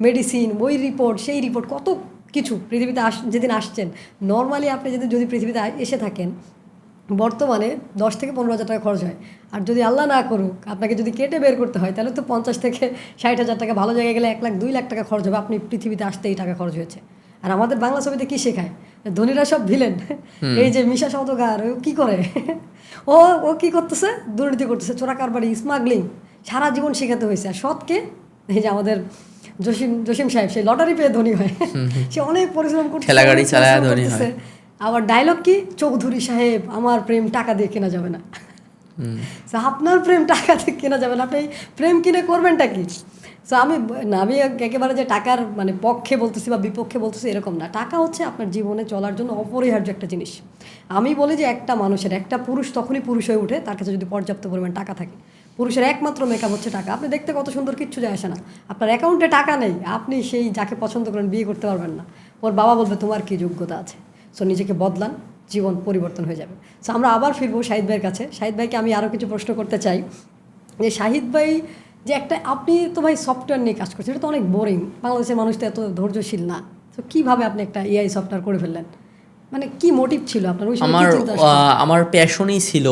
মেডিসিন, ওই রিপোর্ট, সেই রিপোর্ট, কত কিছু পৃথিবীতে যেদিন আসছেন। নর্মালি আপনি যদি পৃথিবীতে এসে থাকেন, বর্তমানে 10 থেকে 15,000 টাকা খরচ হয়। আর যদি আল্লাহ না করুক আপনাকে যদি কেটে বের করতে হয়, তাহলে তো 50 থেকে 60,000 টাকা, ভালো জায়গায় গেলে 1 লাখ 2 লাখ টাকা খরচ হবে। আপনি পৃথিবীতে আসতে এই টাকা খরচ হয়েছে। আর আমাদের বাংলা ছবিতে কী শেখায়? ধনীরা সব ভিলেন। এই যে মিশা সওদাগর, ও কী করে? ও ও কী করতেছে? দুর্নীতি করতেছে, চোরা কারবারি, স্মাগলিং, সারা জীবন শেখাতে হয়েছে। আর সৎকে, এই যে আমাদের জসিম সাহেব, সেই লটারি পেয়ে ধনী হয়। সে অনেক পরিশ্রম করছে, ঠেলাগাড়ি চালায় ধনী হয়। আবার ডায়লগ কি, চৌধুরী সাহেব আমার প্রেম টাকা দিয়ে কেনা যাবে না। আপনার প্রেম টাকা দিয়ে কেনা যাবে না, আপনি প্রেম কিনে করবেনটা কি? সো আমি একেবারে যে টাকার মানে পক্ষে বলতেছি বা বিপক্ষে বলতেছি এরকম না। টাকা হচ্ছে আপনার জীবনে চলার জন্য অপরিহার্য একটা জিনিস। আমি বলি যে একটা পুরুষ তখনই পুরুষ হয়ে ওঠে তার কাছে যদি পর্যাপ্ত পরিমাণ টাকা থাকে। পুরুষের একমাত্র মেকআপ হচ্ছে টাকা। আপনি দেখতে কত সুন্দর, কিচ্ছু যায় আসে না, আপনার অ্যাকাউন্টে টাকা নেই, আপনি সেই যাকে পছন্দ করেন বিয়ে করতে পারবেন না। ওর বাবা বলবে তোমার কি যোগ্যতা আছে? সো নিজেকে বদলান, জীবন পরিবর্তন হয়ে যাবে। সো আমরা আবার ফিরবো শাহিদ ভাইয়ের কাছে। শাহিদ ভাইকে আমি আরও কিছু প্রশ্ন করতে চাই যে শাহিদ ভাই যে আপনি তো ভাই সফটওয়্যার নিয়ে কাজ করছেন, এটা তো অনেক বোরিং, বাংলাদেশের মানুষ তো এত ধৈর্যশীল না। তো কীভাবে আপনি একটা এআই সফটওয়্যার করে ফেললেন? মানে কি মোটিভ ছিল আপনার? ওই সময় আমার প্যাশনই ছিল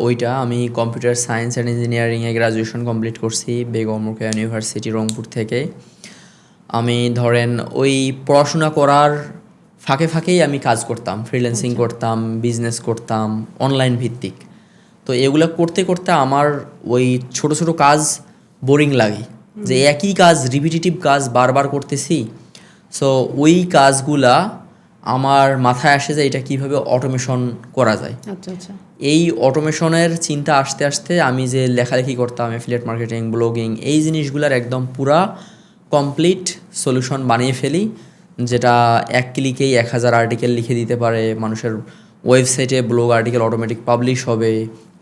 ওইটা। আমি কম্পিউটার সায়েন্স অ্যান্ড ইঞ্জিনিয়ারিংয়ে গ্রাজুয়েশন কমপ্লিট করছি বেগম রোকেয়া ইউনিভার্সিটি রংপুর থেকে। আমি ধরেন ওই পড়াশোনা করার ফাঁকে ফাঁকেই আমি কাজ করতাম, ফ্রিল্যান্সিং করতাম, বিজনেস করতাম অনলাইন ভিত্তিক। তো এগুলো করতে করতে আমার ওই ছোট ছোট কাজ বোরিং লাগে, যে একই কাজ, রিপিটিটিভ কাজ বারবার করতেছি। সো ওই কাজগুলা আমার মাথায় আসে যে এটা কীভাবে অটোমেশন করা যায়। আচ্ছা আচ্ছা। এই অটোমেশনের চিন্তা আসতে আসতে আমি যে লেখালেখি করতাম, অ্যাফিলিয়েট মার্কেটিং, ব্লগিং, এই জিনিসগুলোর একদম পুরা কমপ্লিট সলিউশন বানিয়ে ফেলি, যেটা এক ক্লিকেই 1000 আর্টিকেল লিখে দিতে পারে। মানুষের ওয়েবসাইটে ব্লগ আর্টিকেল অটোমেটিক পাবলিশ হবে,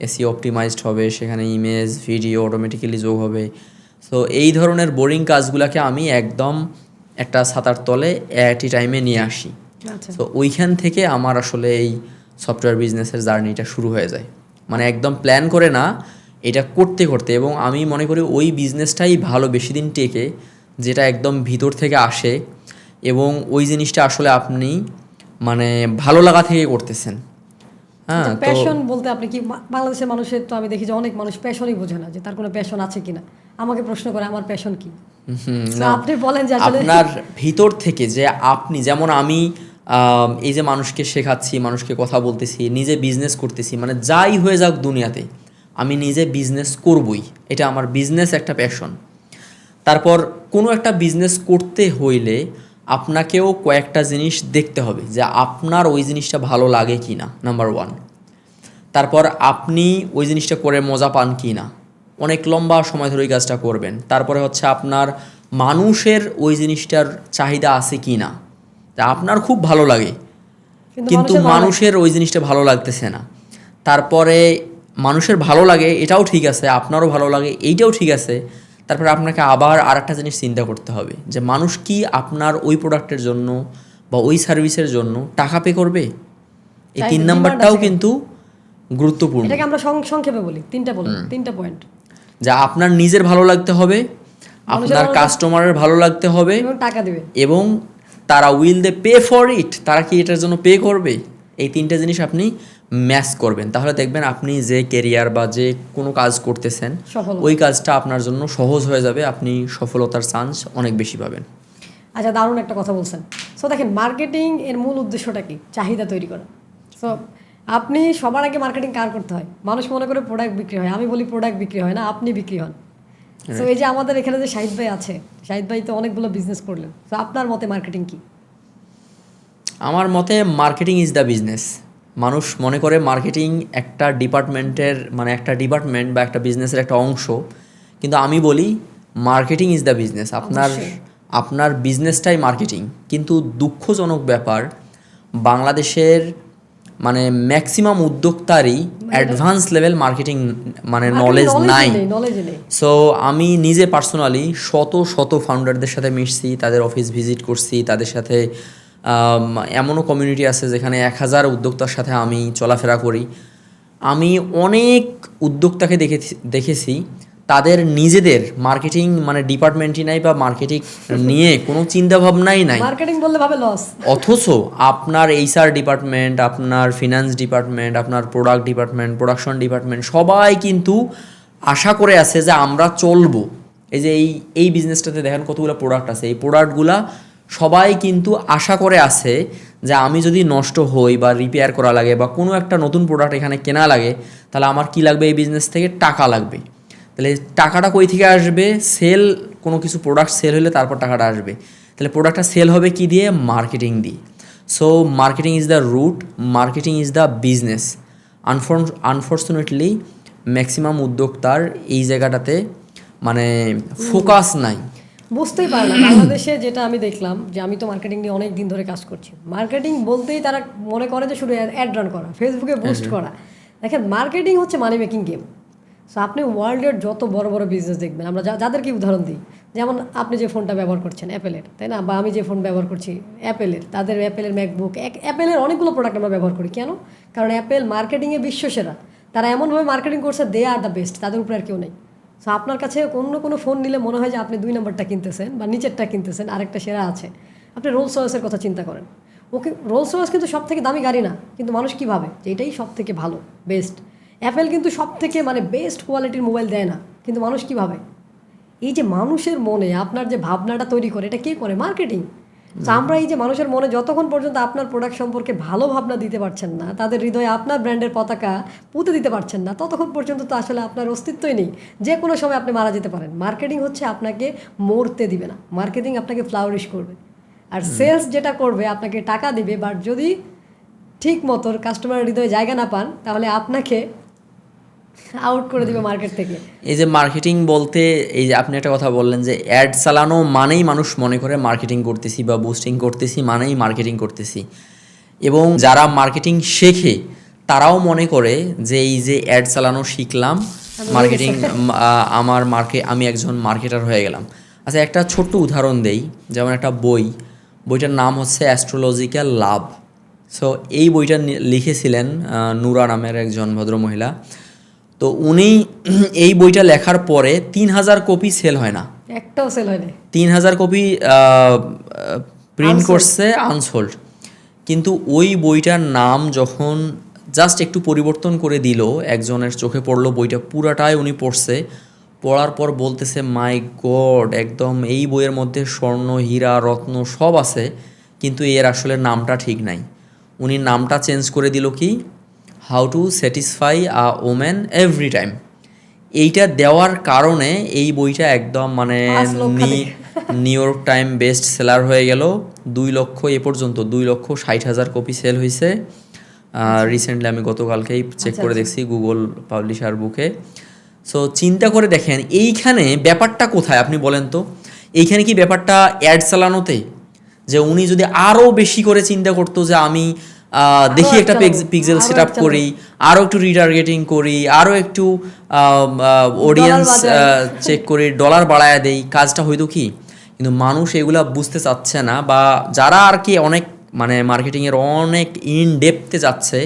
এসইও অপটিমাইজড হবে, সেখানে ইমেজ ভিডিও অটোমেটিক্যালি যোগ হবে। সো এই ধরনের বোরিং কাজগুলোকে আমি একদম একটা ছাতার তলে অ্যাট এ টাইমে নিয়ে আসি। তো ওইখান থেকে আমার আসলে এই সফটওয়্যার বিজনেসের জার্নিটা শুরু হয়ে যায়। মানে একদম প্ল্যান করে না, এটা করতে করতে। এবং আমি মনে করি ওই বিজনেসটাই ভালো, বেশি দিন টেকে, যেটা একদম ভিতর থেকে আসে এবং ওই জিনিসটা আসলে আপনি মানে ভালো লাগা থেকে করতেছেন। হ্যাঁ, তো প্যাশন বলতে আপনি কি বাংলাদেশের মানুষের তো আমি দেখি যে অনেক মানুষ প্যাশনই বোঝে না, যে তার কোনো প্যাশন আছে কিনা। আমাকে প্রশ্ন করে আমার প্যাশন কি। So, না, আপনি বলেন যে আসলে আপনার ভিতর থেকে যে আপনি যেমন আমি এই যে মানুষকে শেখাচ্ছি, মানুষকে কথা বলতেছি, নিজে বিজনেস করতেছি, মানে যাই হয়ে যাক দুনিয়াতে আমি নিজে বিজনেস করবই, এটা আমার বিজনেস একটা প্যাশন। তারপর কোনো একটা বিজনেস করতে হইলে আপনাকেও কয়েকটা জিনিস দেখতে হবে যে আপনার ওই জিনিসটা ভালো লাগে কি না, নাম্বার ওয়ান। তারপর আপনি ওই জিনিসটা করে মজা পান কি না, অনেক লম্বা সময় ধরে ওই কাজটা করবেন। তারপরে হচ্ছে আপনার মানুষের ওই জিনিসটার চাহিদা আছে কি না, তা আপনার খুব ভালো লাগে কিন্তু মানুষের ওই জিনিসটা ভালো লাগতেছে না। তারপরে মানুষের ভালো লাগে এটাও ঠিক আছে, আপনারও ভালো লাগে এইটাও ঠিক আছে। তারপরে আপনাকে আবার আর একটা জিনিস চিন্তা করতে হবে যে মানুষ কি আপনার ওই প্রোডাক্টের জন্য বা ওই সার্ভিসের জন্য টাকা পে করবে। এই 3 নাম্বারটাও কিন্তু গুরুত্বপূর্ণ। এটাকে আমরা সংক্ষেপে বলি, তিনটা পয়েন্ট। যা আপনার নিজের ভালো লাগতে হবে, আপনার কাস্টমারের ভালো লাগতে হবে এবং টাকা দিবে, এবং তারা will they pay for it, তারা কি এটার জন্য পে করবে। এই তিনটা জিনিস আপনি ম্যাচ করবেন, তাহলে দেখবেন আপনি যে কেরিয়ার বা যে কোনো কাজ করতেছেন ওই কাজটা আপনার জন্য সহজ হয়ে যাবে, আপনি সফলতার চান্স অনেক বেশি পাবেন। আচ্ছা, দারুণ একটা কথা বলছেন। সো দেখেন, মার্কেটিং এর মূল উদ্দেশ্যটা কি? চাহিদা তৈরি করা। সো আপনি সবার আগে মার্কেটিং কার করতে হয়? মানুষ মনে করে প্রোডাক্ট বিক্রি হয়, আমি বলি প্রোডাক্ট বিক্রি হয় না, আপনি বিক্রি হন। সো এই যে আমাদের এখানে যে শাহিদ ভাই আছে, শাহিদ ভাই তো অনেকগুলো বিজনেস করলেন, তো আপনার মতে মার্কেটিং কি? আমার মতে মার্কেটিং ইজ দ্য বিজনেস। মানুষ মনে করে মার্কেটিং একটা ডিপার্টমেন্টের, মানে একটা ডিপার্টমেন্ট বা একটা বিজনেসের একটা অংশ, কিন্তু আমি বলি মার্কেটিং ইজ দ্য বিজনেস। আপনার বিজনেসটাই মার্কেটিং। কিন্তু দুঃখজনক ব্যাপার, বাংলাদেশের মানে ম্যাক্সিমাম উদ্যোক্তারই অ্যাডভান্স লেভেল মার্কেটিং মানে নলেজ নাই। সো আমি নিজে পার্সোনালি শত ফাউন্ডারদের সাথে মিশছি, তাদের অফিস ভিজিট করছি, তাদের সাথে এমনও কমিউনিটি আছে যেখানে 1000 উদ্যোক্তার সাথে আমি চলাফেরা করি। আমি অনেক উদ্যোক্তাকে দেখেছি তাদের নিজেদের মার্কেটিং মানে ডিপার্টমেন্টই নাই বা মার্কেটিং নিয়ে কোনো চিন্তা ভাবনাই নাই, মার্কেটিং বললে ভাবে লস। অথচ আপনার এইচআর ডিপার্টমেন্ট, আপনার ফিনান্স ডিপার্টমেন্ট, আপনার প্রোডাক্ট ডিপার্টমেন্ট, প্রোডাকশন ডিপার্টমেন্ট সবাই কিন্তু আশা করে আছে যে আমরা চলবো। এই যে এই বিজনেসটাতে দেখেন কতগুলো প্রোডাক্ট আছে, এই প্রোডাক্টগুলা সবাই কিন্তু আশা করে আছে যে আমি যদি নষ্ট হই বা রিপেয়ার করা লাগে বা কোনো একটা নতুন প্রোডাক্ট এখানে কেনা লাগে, তাহলে আমার কি লাগবে? এই বিজনেস থেকে টাকা লাগবে। তাহলে টাকাটা কই থেকে আসবে? সেল, কোনো কিছু প্রোডাক্ট সেল হলে তারপর টাকাটা আসবে। তাহলে প্রোডাক্টটা সেল হবে কি দিয়ে? মার্কেটিং দিয়ে। So marketing is the root, marketing is the business. Unfortunately maximum উদ্যোক্তার এই জায়গাটাতে মানে ফোকাস নাই, বুঝতেই পারে না। বাংলাদেশে যেটা আমি দেখলাম, যে আমি তো মার্কেটিং নিয়ে অনেক দিন ধরে কাজ করছি, মার্কেটিং বলতেই তারা মনে করে যে শুধু অ্যাড রান করা, ফেসবুকে বুস্ট করা। দেখেন, মার্কেটিং হচ্ছে মানি মেকিং গেম। সো আপনি ওয়ার্ল্ডের যত বড় বড় বিজনেস দেখবেন, আমরা যাদেরকে উদাহরণ দিই, যেমন আপনি যে ফোনটা ব্যবহার করছেন অ্যাপেলের, তাই না? বা আমি যে ফোন ব্যবহার করছি অ্যাপেলের, তাদের অ্যাপেলের ম্যাকবুক, অ্যাপেলের অনেকগুলো প্রোডাক্ট আমরা ব্যবহার করি। কেন? কারণ অ্যাপেল মার্কেটিংয়ে বিশ্বসেরা। তারা এমনভাবে মার্কেটিং করছে, দে আর দ্য বেস্ট, তাদের উপরে আর কেউ নেই। সো আপনার কাছে অন্য কোনো ফোন নিলে মনে হয় যে আপনি 2 নম্বরটা কিনতেছেন বা নিচেরটা কিনতেছেন, আরেকটা সেরা আছে। আপনি রোলস রয়েসের কথা চিন্তা করেন, ওকে রোলস রয়েস কিন্তু সব থেকে দামি গাড়ি না, কিন্তু মানুষ কী ভাবে যে এটাই সব থেকে ভালো, বেস্ট। অ্যাপেল কিন্তু সব থেকে মানে বেস্ট কোয়ালিটির মোবাইল দেয় না, কিন্তু মানুষ কী ভাবে? এই যে মানুষের মনে আপনার যে ভাবনাটা তৈরি করে, এটা কে করে? মার্কেটিং। তো আমরা এই যে মানুষের মনে যতক্ষণ পর্যন্ত আপনার প্রোডাক্ট সম্পর্কে ভালো ভাবনা দিতে পারছেন না, তাদের হৃদয়ে আপনার ব্র্যান্ডের পতাকা পুঁতে দিতে পারছেন না, ততক্ষণ পর্যন্ত তো আসলে আপনার অস্তিত্বই নেই। যে কোনো সময় আপনি মারা যেতে পারেন। মার্কেটিং হচ্ছে আপনাকে মরতে দিবে না, মার্কেটিং আপনাকে ফ্লাউরিশ করবে। আর সেলস যেটা করবে, আপনাকে টাকা দিবে, বাট যদি ঠিক মতো কাস্টমারের হৃদয়ে জায়গা না পান, তাহলে আপনাকে আউট করে দিবে মার্কেট থেকে। এই যে মার্কেটিং বলতে, এই যে আপনি একটা কথা বললেন যে অ্যাড চালানো মানেই মানুষ মনে করে মার্কেটিং করতেছি বা বুস্টিং করতেছি মানেই মার্কেটিং করতেছি, এবং যারা মার্কেটিং শেখে তারাও মনে করে যে এই যে অ্যাড চালানো শিখলাম, মার্কেটিং আমি একজন মার্কেটার হয়ে গেলাম। আচ্ছা, একটা ছোট্ট উদাহরণ দেই। যেমন একটা বইটার নাম হচ্ছে অ্যাস্ট্রোলজিক্যাল লাভ। সো এই বইটা লিখেছিলেন নুরা নামের একজন ভদ্রমহিলা। তো উনি এই বইটা লেখার পরে 3000 কপি সেল হয় না, একটাও সেল হয় না। 3000 কপি প্রিন্ট করছে আনসোল্ড, কিন্তু ওই বইটার নাম যখন জাস্ট একটু পরিবর্তন করে দিল, একজনের চোখে পড়লো, বইটা পুরাটাই উনি পড়ছে, পড়ার পর বলতেছে মাই গড, একদম এই বইয়ের মধ্যে স্বর্ণ হীরা রত্ন সব আছে, কিন্তু এর আসলে নামটা ঠিক নাই। উনি নামটা চেঞ্জ করে দিল কি, how to satisfy a woman every time. এইটা দেওয়ার কারণে এই বইটা একদম মানে 5 লক্ষাধিক। New York time best seller হয়ে গেল। 2 লক্ষ, এ পর্যন্ত 2,60,000 কপি সেল হয়েছে। রিসেন্টলি আমি গতকালকেই চেক করে দেখছি গুগল পাবলিশার বুকে। সো চিন্তা করে দেখেন এইখানে ব্যাপারটা কোথায় আপনি বলেন তো, এইখানে কি ব্যাপারটা অ্যাড চালানোতে, যে উনি যদি আরও বেশি করে চিন্তা করতো যে আমি দেখি একটা পিক্সেল সেট আপ করি, আরও একটু রিটার্গেটিং করি, আরও একটু অডিয়েন্স চেক করি, ডলার বাড়ায়া দেই, কাজটা হয়তো কি। কিন্তু মানুষ এগুলা বুঝতে চাচ্ছে না, বা যারা আর কি অনেক মানে মার্কেটিংয়ের অনেক ইন ডেপথে যাচ্ছে,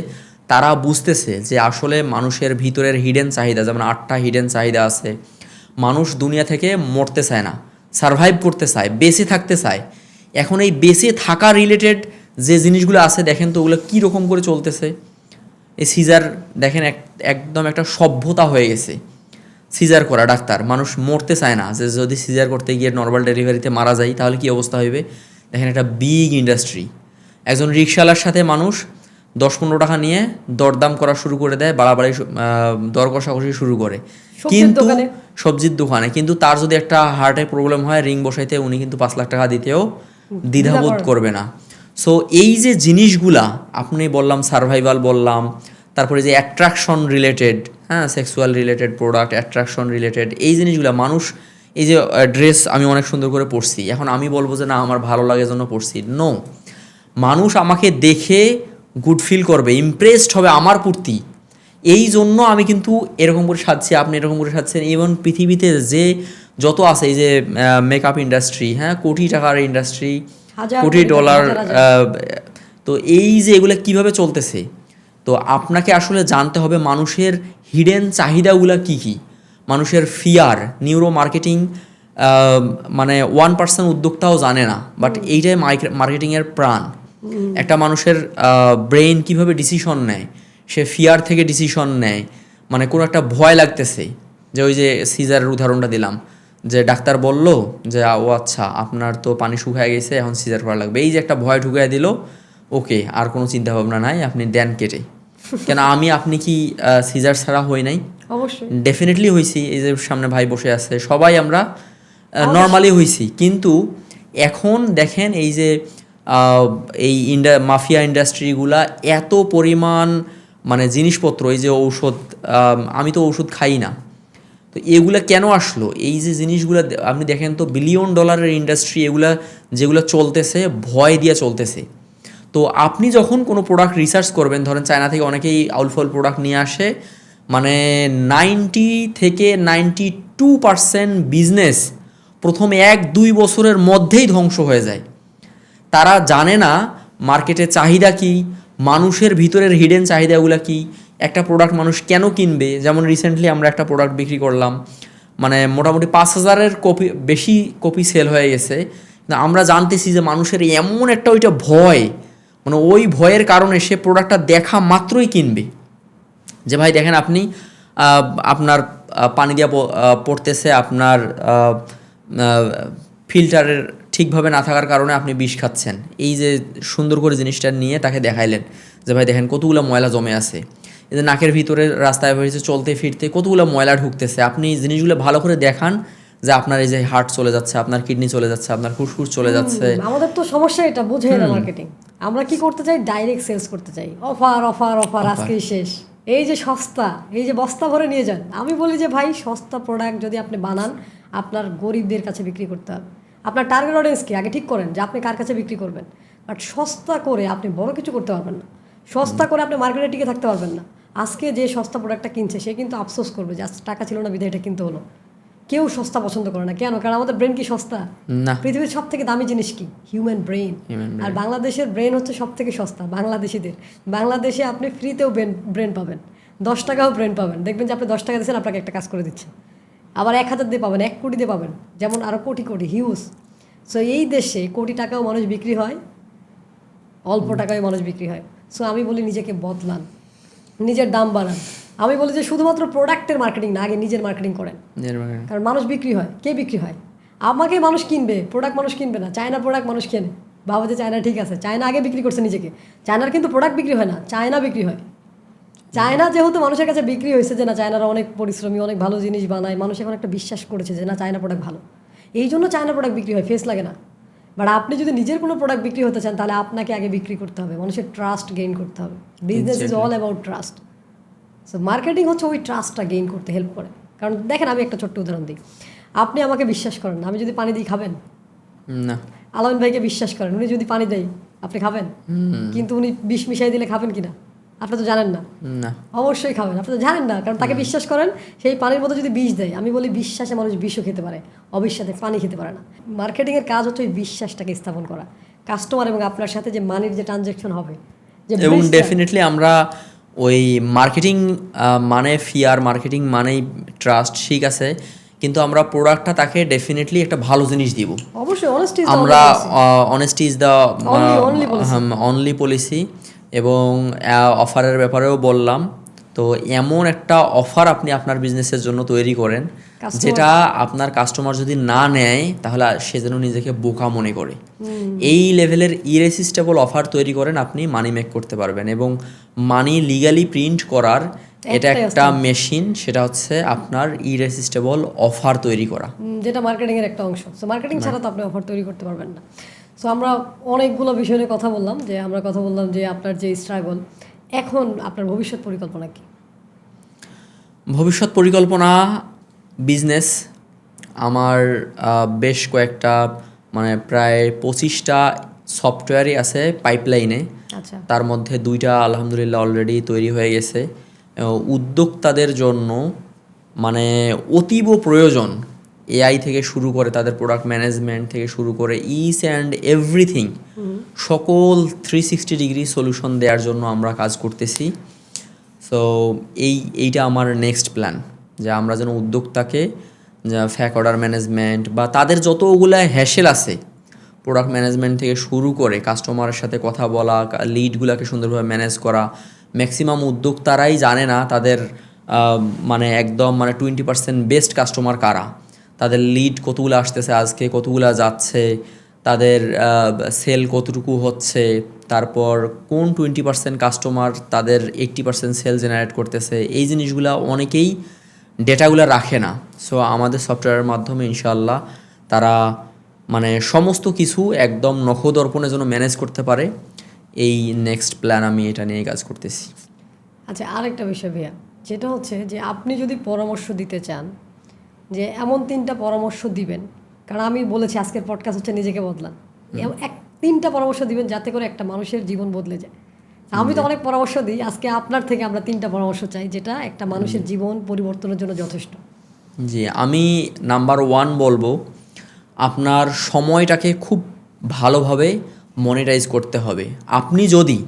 তারা বুঝতেছে যে আসলে মানুষের ভিতরের হিডেন চাহিদা, যেমন 8টা হিডেন চাহিদা আছে। মানুষ দুনিয়া থেকে মরতে চায় না, সারভাইভ করতে চায়, বেঁচে থাকতে চায়। এখন এই বেঁচে থাকা রিলেটেড যে জিনিসগুলো আছে দেখেন তো ওগুলো কী রকম করে চলতেছে। এই সিজার দেখেন একদম একটা সভ্যতা হয়ে গেছে সিজার করা। ডাক্তার মানুষ মরতে চায় না, যে যদি সিজার করতে গিয়ে নর্মাল ডেলিভারিতে মারা যায় তাহলে কী অবস্থা হইবে। দেখেন একটা বিগ ইন্ডাস্ট্রি। একজন রিক্সাওয়ালার সাথে মানুষ 10-15 টাকা নিয়ে দরদাম করা শুরু করে দেয়, বাড়াবাড়ি দর কষাকষি শুরু করে, কিন্তু সবজির দোকানে। কিন্তু তার যদি একটা হার্টের প্রবলেম হয়, রিং বসাইতে উনি কিন্তু 5 লাখ টাকা দিতেও দ্বিধাবোধ করবে না। সো এই যে জিনিসগুলা আপনি বললাম, সার্ভাইভাল বললাম, তারপরে যে অ্যাট্রাকশন রিলেটেড, হ্যাঁ, sexual related product, attraction related এই জিনিসগুলো মানুষ, এই যে ড্রেস আমি অনেক সুন্দর করে পরছি, এখন আমি বলবো যে না আমার ভালো লাগে জন্য পরছি, নো। মানুষ আমাকে দেখে গুড ফিল করবে, ইমপ্রেসড হবে আমার প্রতি, এই জন্য আমি কিন্তু এরকম করে সাজছি, আপনি এরকম করে সাজছেন। এবং পৃথিবীতে যে যত আছে, এই যে মেকআপ ইন্ডাস্ট্রি, হ্যাঁ, কোটি টাকার ইন্ডাস্ট্রি, কোটি ডলার, তো এই যে এগুলো কিভাবে চলতেছে, তো আপনাকে আসলে জানতে হবে মানুষের হিডেন চাহিদাগুলো কি কি। মানুষের ফিয়ার, নিউরো মার্কেটিং মানে 1% উদ্যোক্তাও জানে না, বাট এইটাই মার্কেটিংয়ের প্রাণ। একটা মানুষের ব্রেইন কিভাবে ডিসিশন নেয়, সে ফিয়ার থেকে ডিসিশন নেয়, মানে কোনো একটা ভয় লাগতেছে, যে ওই যে সিজারের উদাহরণটা দিলাম, যে ডাক্তার বলল যে ও আচ্ছা আপনার তো পানি শুকায় গেছে, এখন সিজার করা লাগবে, এই যে একটা ভয় ঢুকাই দিল, ওকে আর কোনো চিন্তা ভাবনা নাই, আপনি দেন কেটে। কেন আপনি কি সিজার ছাড়া হই নাই? অবশ্যই ডেফিনেটলি হয়েছি। এই যে সামনে ভাই বসে আছে, সবাই আমরা নর্মালি হয়েছি। কিন্তু এখন দেখেন এই যে এই মাফিয়া ইন্ডাস্ট্রিগুলা এত পরিমাণ মানে জিনিসপত্র, এই যে ঔষধ, আমি তো ওষুধ খাই না, তো এগুলা কেন আসলো? এই যে জিনিসগুলো আপনি দেখেন তো, বিলিয়ন ডলারের ইন্ডাস্ট্রি, এগুলা যেগুলো চলতেছে ভয় দিয়ে চলতেছে। তো আপনি যখন কোনো প্রোডাক্ট রিসার্চ করবেন, ধরেন চায়না থেকে অনেকেই আউলফল প্রোডাক্ট নিয়ে আসে, মানে 90 থেকে 92% বিজনেস প্রথম 1-2 বছরের মধ্যেই ধ্বংস হয়ে যায়। তারা জানে না মার্কেটের চাহিদা কি, মানুষের ভিতরের হিডেন চাহিদাগুলো কি, একটা প্রোডাক্ট মানুষ কেন কিনবে। যেমন রিসেন্টলি আমরা একটা প্রোডাক্ট বিক্রি করলাম, মানে মোটামুটি 5,000-এর বেশি কপি সেল হয়ে গেছে। আমরা জানতেছি যে মানুষের এমন একটা ওইটা ভয়, মানে ওই ভয়ের কারণে সে প্রোডাক্টটা দেখা মাত্রই কিনবে। যে ভাই দেখেন আপনি আপনার পানি দিয়া পড়তেছে, আপনার ফিল্টারের ঠিকভাবে না থাকার কারণে আপনি বিষ খাচ্ছেন, এই যে সুন্দর করে জিনিসটা নিয়ে তাকে দেখাইলেন যে ভাই দেখেন কতগুলো ময়লা জমে আছে, এই যে নাকের ভিতরে রাস্তায় হয়েছে চলতে ফিরতে কতগুলো ময়লা ঢুকতেছে, আপনি জিনিসগুলো ভালো করে দেখান যে আপনার এই যে হার্ট চলে যাচ্ছে, আপনার কিডনি চলে যাচ্ছে, আপনার ফুসফুস চলে যাচ্ছে। আমাদের তো সমস্যা এটা, বুঝে না মার্কেটিং। আমরা কি করতে চাই? ডাইরেক্ট সেলস করতে চাই, অফার অফার অফার, আজকেই শেষ, এই যে সস্তা, এই যে বস্তা ভরে নিয়ে যান। আমি বলি যে ভাই সস্তা প্রোডাক্ট যদি আপনি বানান, আপনার গরিবদের কাছে বিক্রি করতে হবে। আপনার টার্গেট অডিয়েন্সকে আগে ঠিক করেন যে আপনি কার কাছে বিক্রি করবেন। বাট সস্তা করে আপনি বড় কিছু করতে পারবেন না, সস্তা করে আপনি মার্কেটে টিকে থাকতে পারবেন না। আজকে যে সস্তা প্রোডাক্টটা কিনছে সে কিন্তু আফসোস করবে যে আজ টাকা ছিল না বিধায় এটা কিনতে হলো। কেউ সস্তা পছন্দ করে না, কেন? কারণ আমাদের ব্রেন কি সস্তা? না। পৃথিবীর সব থেকে দামি জিনিস কি? Human brain. আর বাংলাদেশের ব্রেন হচ্ছে সব থেকে সস্তা বাংলাদেশিদের। বাংলাদেশে আপনি ফ্রিতেও ব্রেন পাবেন, 10 টাকাও ব্রেন পাবেন। দেখবেন যে আপনি 10 টাকা দিচ্ছেন, আপনাকে একটা কাজ করে দিচ্ছে। আবার 1,000 দিয়ে পাবেন, 1 কোটি দিয়ে পাবেন, যেমন আরও কোটি কোটি হিউজ। সো এই দেশে কোটি টাকাও মানুষ বিক্রি হয়, অল্প টাকায় মানুষ বিক্রি হয়। সো আমি বলি নিজেকে বদলান, নিজের দাম বাড়ান। আমি বলি যে শুধুমাত্র প্রোডাক্টের মার্কেটিং না, আগে নিজের মার্কেটিং করেন। কারণ মানুষ বিক্রি হয়, কে বিক্রি হয়? আমাকে মানুষ কিনবে, প্রোডাক্ট মানুষ কিনবে না। চায়না প্রোডাক্ট মানুষ কেনে, ভাবো যে চায়না ঠিক আছে, চায়না আগে বিক্রি করছে নিজেকে। চায়নার কিন্তু প্রোডাক্ট বিক্রি হয় না, চায়না বিক্রি হয়। চায়না যেহেতু মানুষের কাছে বিক্রি হয়েছে যে না চায়নারা অনেক পরিশ্রমী, অনেক ভালো জিনিস বানায়, মানুষ এখন একটা বিশ্বাস করেছে যে না চায়না প্রোডাক্ট ভালো, এই জন্য চায়না প্রোডাক্ট বিক্রি হয়, ফেস লাগে না। বাট আপনি যদি নিজের কোনো প্রোডাক্ট বিক্রি হতে চান তাহলে আপনাকে আগে বিক্রি করতে হবে, মানুষের ট্রাস্ট গেইন করতে হবে। Business is all about trust. So marketing হচ্ছে ওই ট্রাস্টটা গেইন করতে হেল্প করে। কারণ দেখেন, আমি একটা ছোট্ট উদাহরণ দিই। আপনি আমাকে বিশ্বাস করেন, আমি যদি পানি দিই খাবেন? না। আলামিন ভাইকে বিশ্বাস করেন, উনি যদি পানি দেয় আপনি খাবেন? কিন্তু উনি বিষ মিশাই দিলে খাবেন কিনা আপনি তো জানেন না। না, অবশ্যই খাবেন, আপনি তো জানেন না, কারণ তাকে বিশ্বাস করেন। সেই পানির মধ্যে যদি বিষ দেয়, আমি বলি বিশ্বাসে মানুষ বিষও খেতে পারে, অবিশ্বাসে পানি খেতে পারে না। মার্কেটিংয়ের কাজ হচ্ছে ওই বিশ্বাসটাকে স্থাপন করা, কাস্টমার এবং আপনার সাথে যে মানির যে ট্রানজ্যাকশন হবে, যে এবং ডেফিনেটলি আমরা ওই মার্কেটিং মানে ফিয়ার, মার্কেটিং মানেই ট্রাস্ট, ঠিক আছে, কিন্তু আমরা প্রোডাক্টটা তাকে ডেফিনেটলি একটা ভালো জিনিস দিব। অবশ্যই অনেস্টি আমরা honesty is the only policy. এবং অফারের ব্যাপারেও বললাম, তো এমন একটা অফার আপনি আপনার বিজনেসের জন্য তৈরি করেন যেটা আপনার কাস্টমার যদি না নেয় তাহলে সে যেন নিজেকে বোকা মনে করে। এই লেভেলের ইরেসিস্টেবল অফার তৈরি করেন, আপনি মানি মেক করতে পারবেন। এবং মানি লিগালি প্রিন্ট করার এটা একটা মেশিন, সেটা হচ্ছে আপনার ইরেসিস্টেবল অফার তৈরি করা, যেটা মার্কেটিংয়ের একটা অংশ। সো মার্কেটিং ছাড়া তো আপনি অফার তৈরি করতে পারবেন না। সো আমরা অনেকগুলো বিষয় নিয়ে কথা বললাম, যে আপনার যে স্ট্রাগল, এখন আপনার ভবিষ্যৎ পরিকল্পনা কি? ভবিষ্যৎ পরিকল্পনা বিজনেস। আমার বেশ কয়েকটা মানে প্রায় 25টা সফটওয়্যারই আছে পাইপলাইনে। আচ্ছা, তার মধ্যে 2টা আলহামদুলিল্লাহ অলরেডি তৈরি হয়ে গেছে। উদ্যোক্তাদের জন্য মানে অতীব প্রয়োজন, এআই থেকে শুরু করে তাদের প্রোডাক্ট ম্যানেজমেন্ট থেকে শুরু করে ইচ অ্যান্ড এভরিথিং, সকল 360 ডিগ্রি সলিউশন দেওয়ার জন্য আমরা কাজ করতেছি। সো এইটা আমার নেক্সট প্ল্যান, যে আমরা যেন উদ্যোক্তাকে ফ্যাক অর্ডার ম্যানেজমেন্ট বা তাদের যতগুলো হ্যাসেল আছে, প্রোডাক্ট ম্যানেজমেন্ট থেকে শুরু করে কাস্টমারের সাথে কথা বলা, লিডগুলোকে সুন্দরভাবে ম্যানেজ করা। ম্যাক্সিমাম উদ্যোক্তারাই জানে না তাদের মানে একদম মানে 20% বেস্ট কাস্টমার কারা, তাদের লিড কতগুলো আসতেছে আজকে, কতগুলো যাচ্ছে, তাদের সেল কতটুকু হচ্ছে, তারপর কোন 20% কাস্টমার তাদের 80% সেল জেনারেট করতেছে। এই জিনিসগুলো অনেকেই ডেটাগুলো রাখে না। সো আমাদের সফটওয়্যারের মাধ্যমে ইনশাআল্লাহ তারা মানে সমস্ত কিছু একদম নখদর্পণে যেন ম্যানেজ করতে পারে। এই নেক্সট প্ল্যান, আমি এটা নিয়ে কাজ করতেছি। আচ্ছা, আরেকটা বিষয় ভাইয়া, যেটা হচ্ছে যে আপনি যদি পরামর্শ দিতে চান, যে এমন 3টা পরামর্শ দিবেন, কারণ আমি বলেছি আজকের পডকাস্ট হচ্ছে নিজেকে বদলান, 3টা পরামর্শ দিবেন যাতে করে একটা মানুষের জীবন বদলে যায়। আমি তো অনেক পরামর্শ দিই, আজকে আপনার থেকে আমরা 3টা পরামর্শ চাই যেটা একটা মানুষের জীবন পরিবর্তনের জন্য যথেষ্ট। জি, আমি নাম্বার 1 বলবো, আপনার সময়টাকে খুব ভালোভাবে মনিটাইজ করতে হবে। আপনি যদি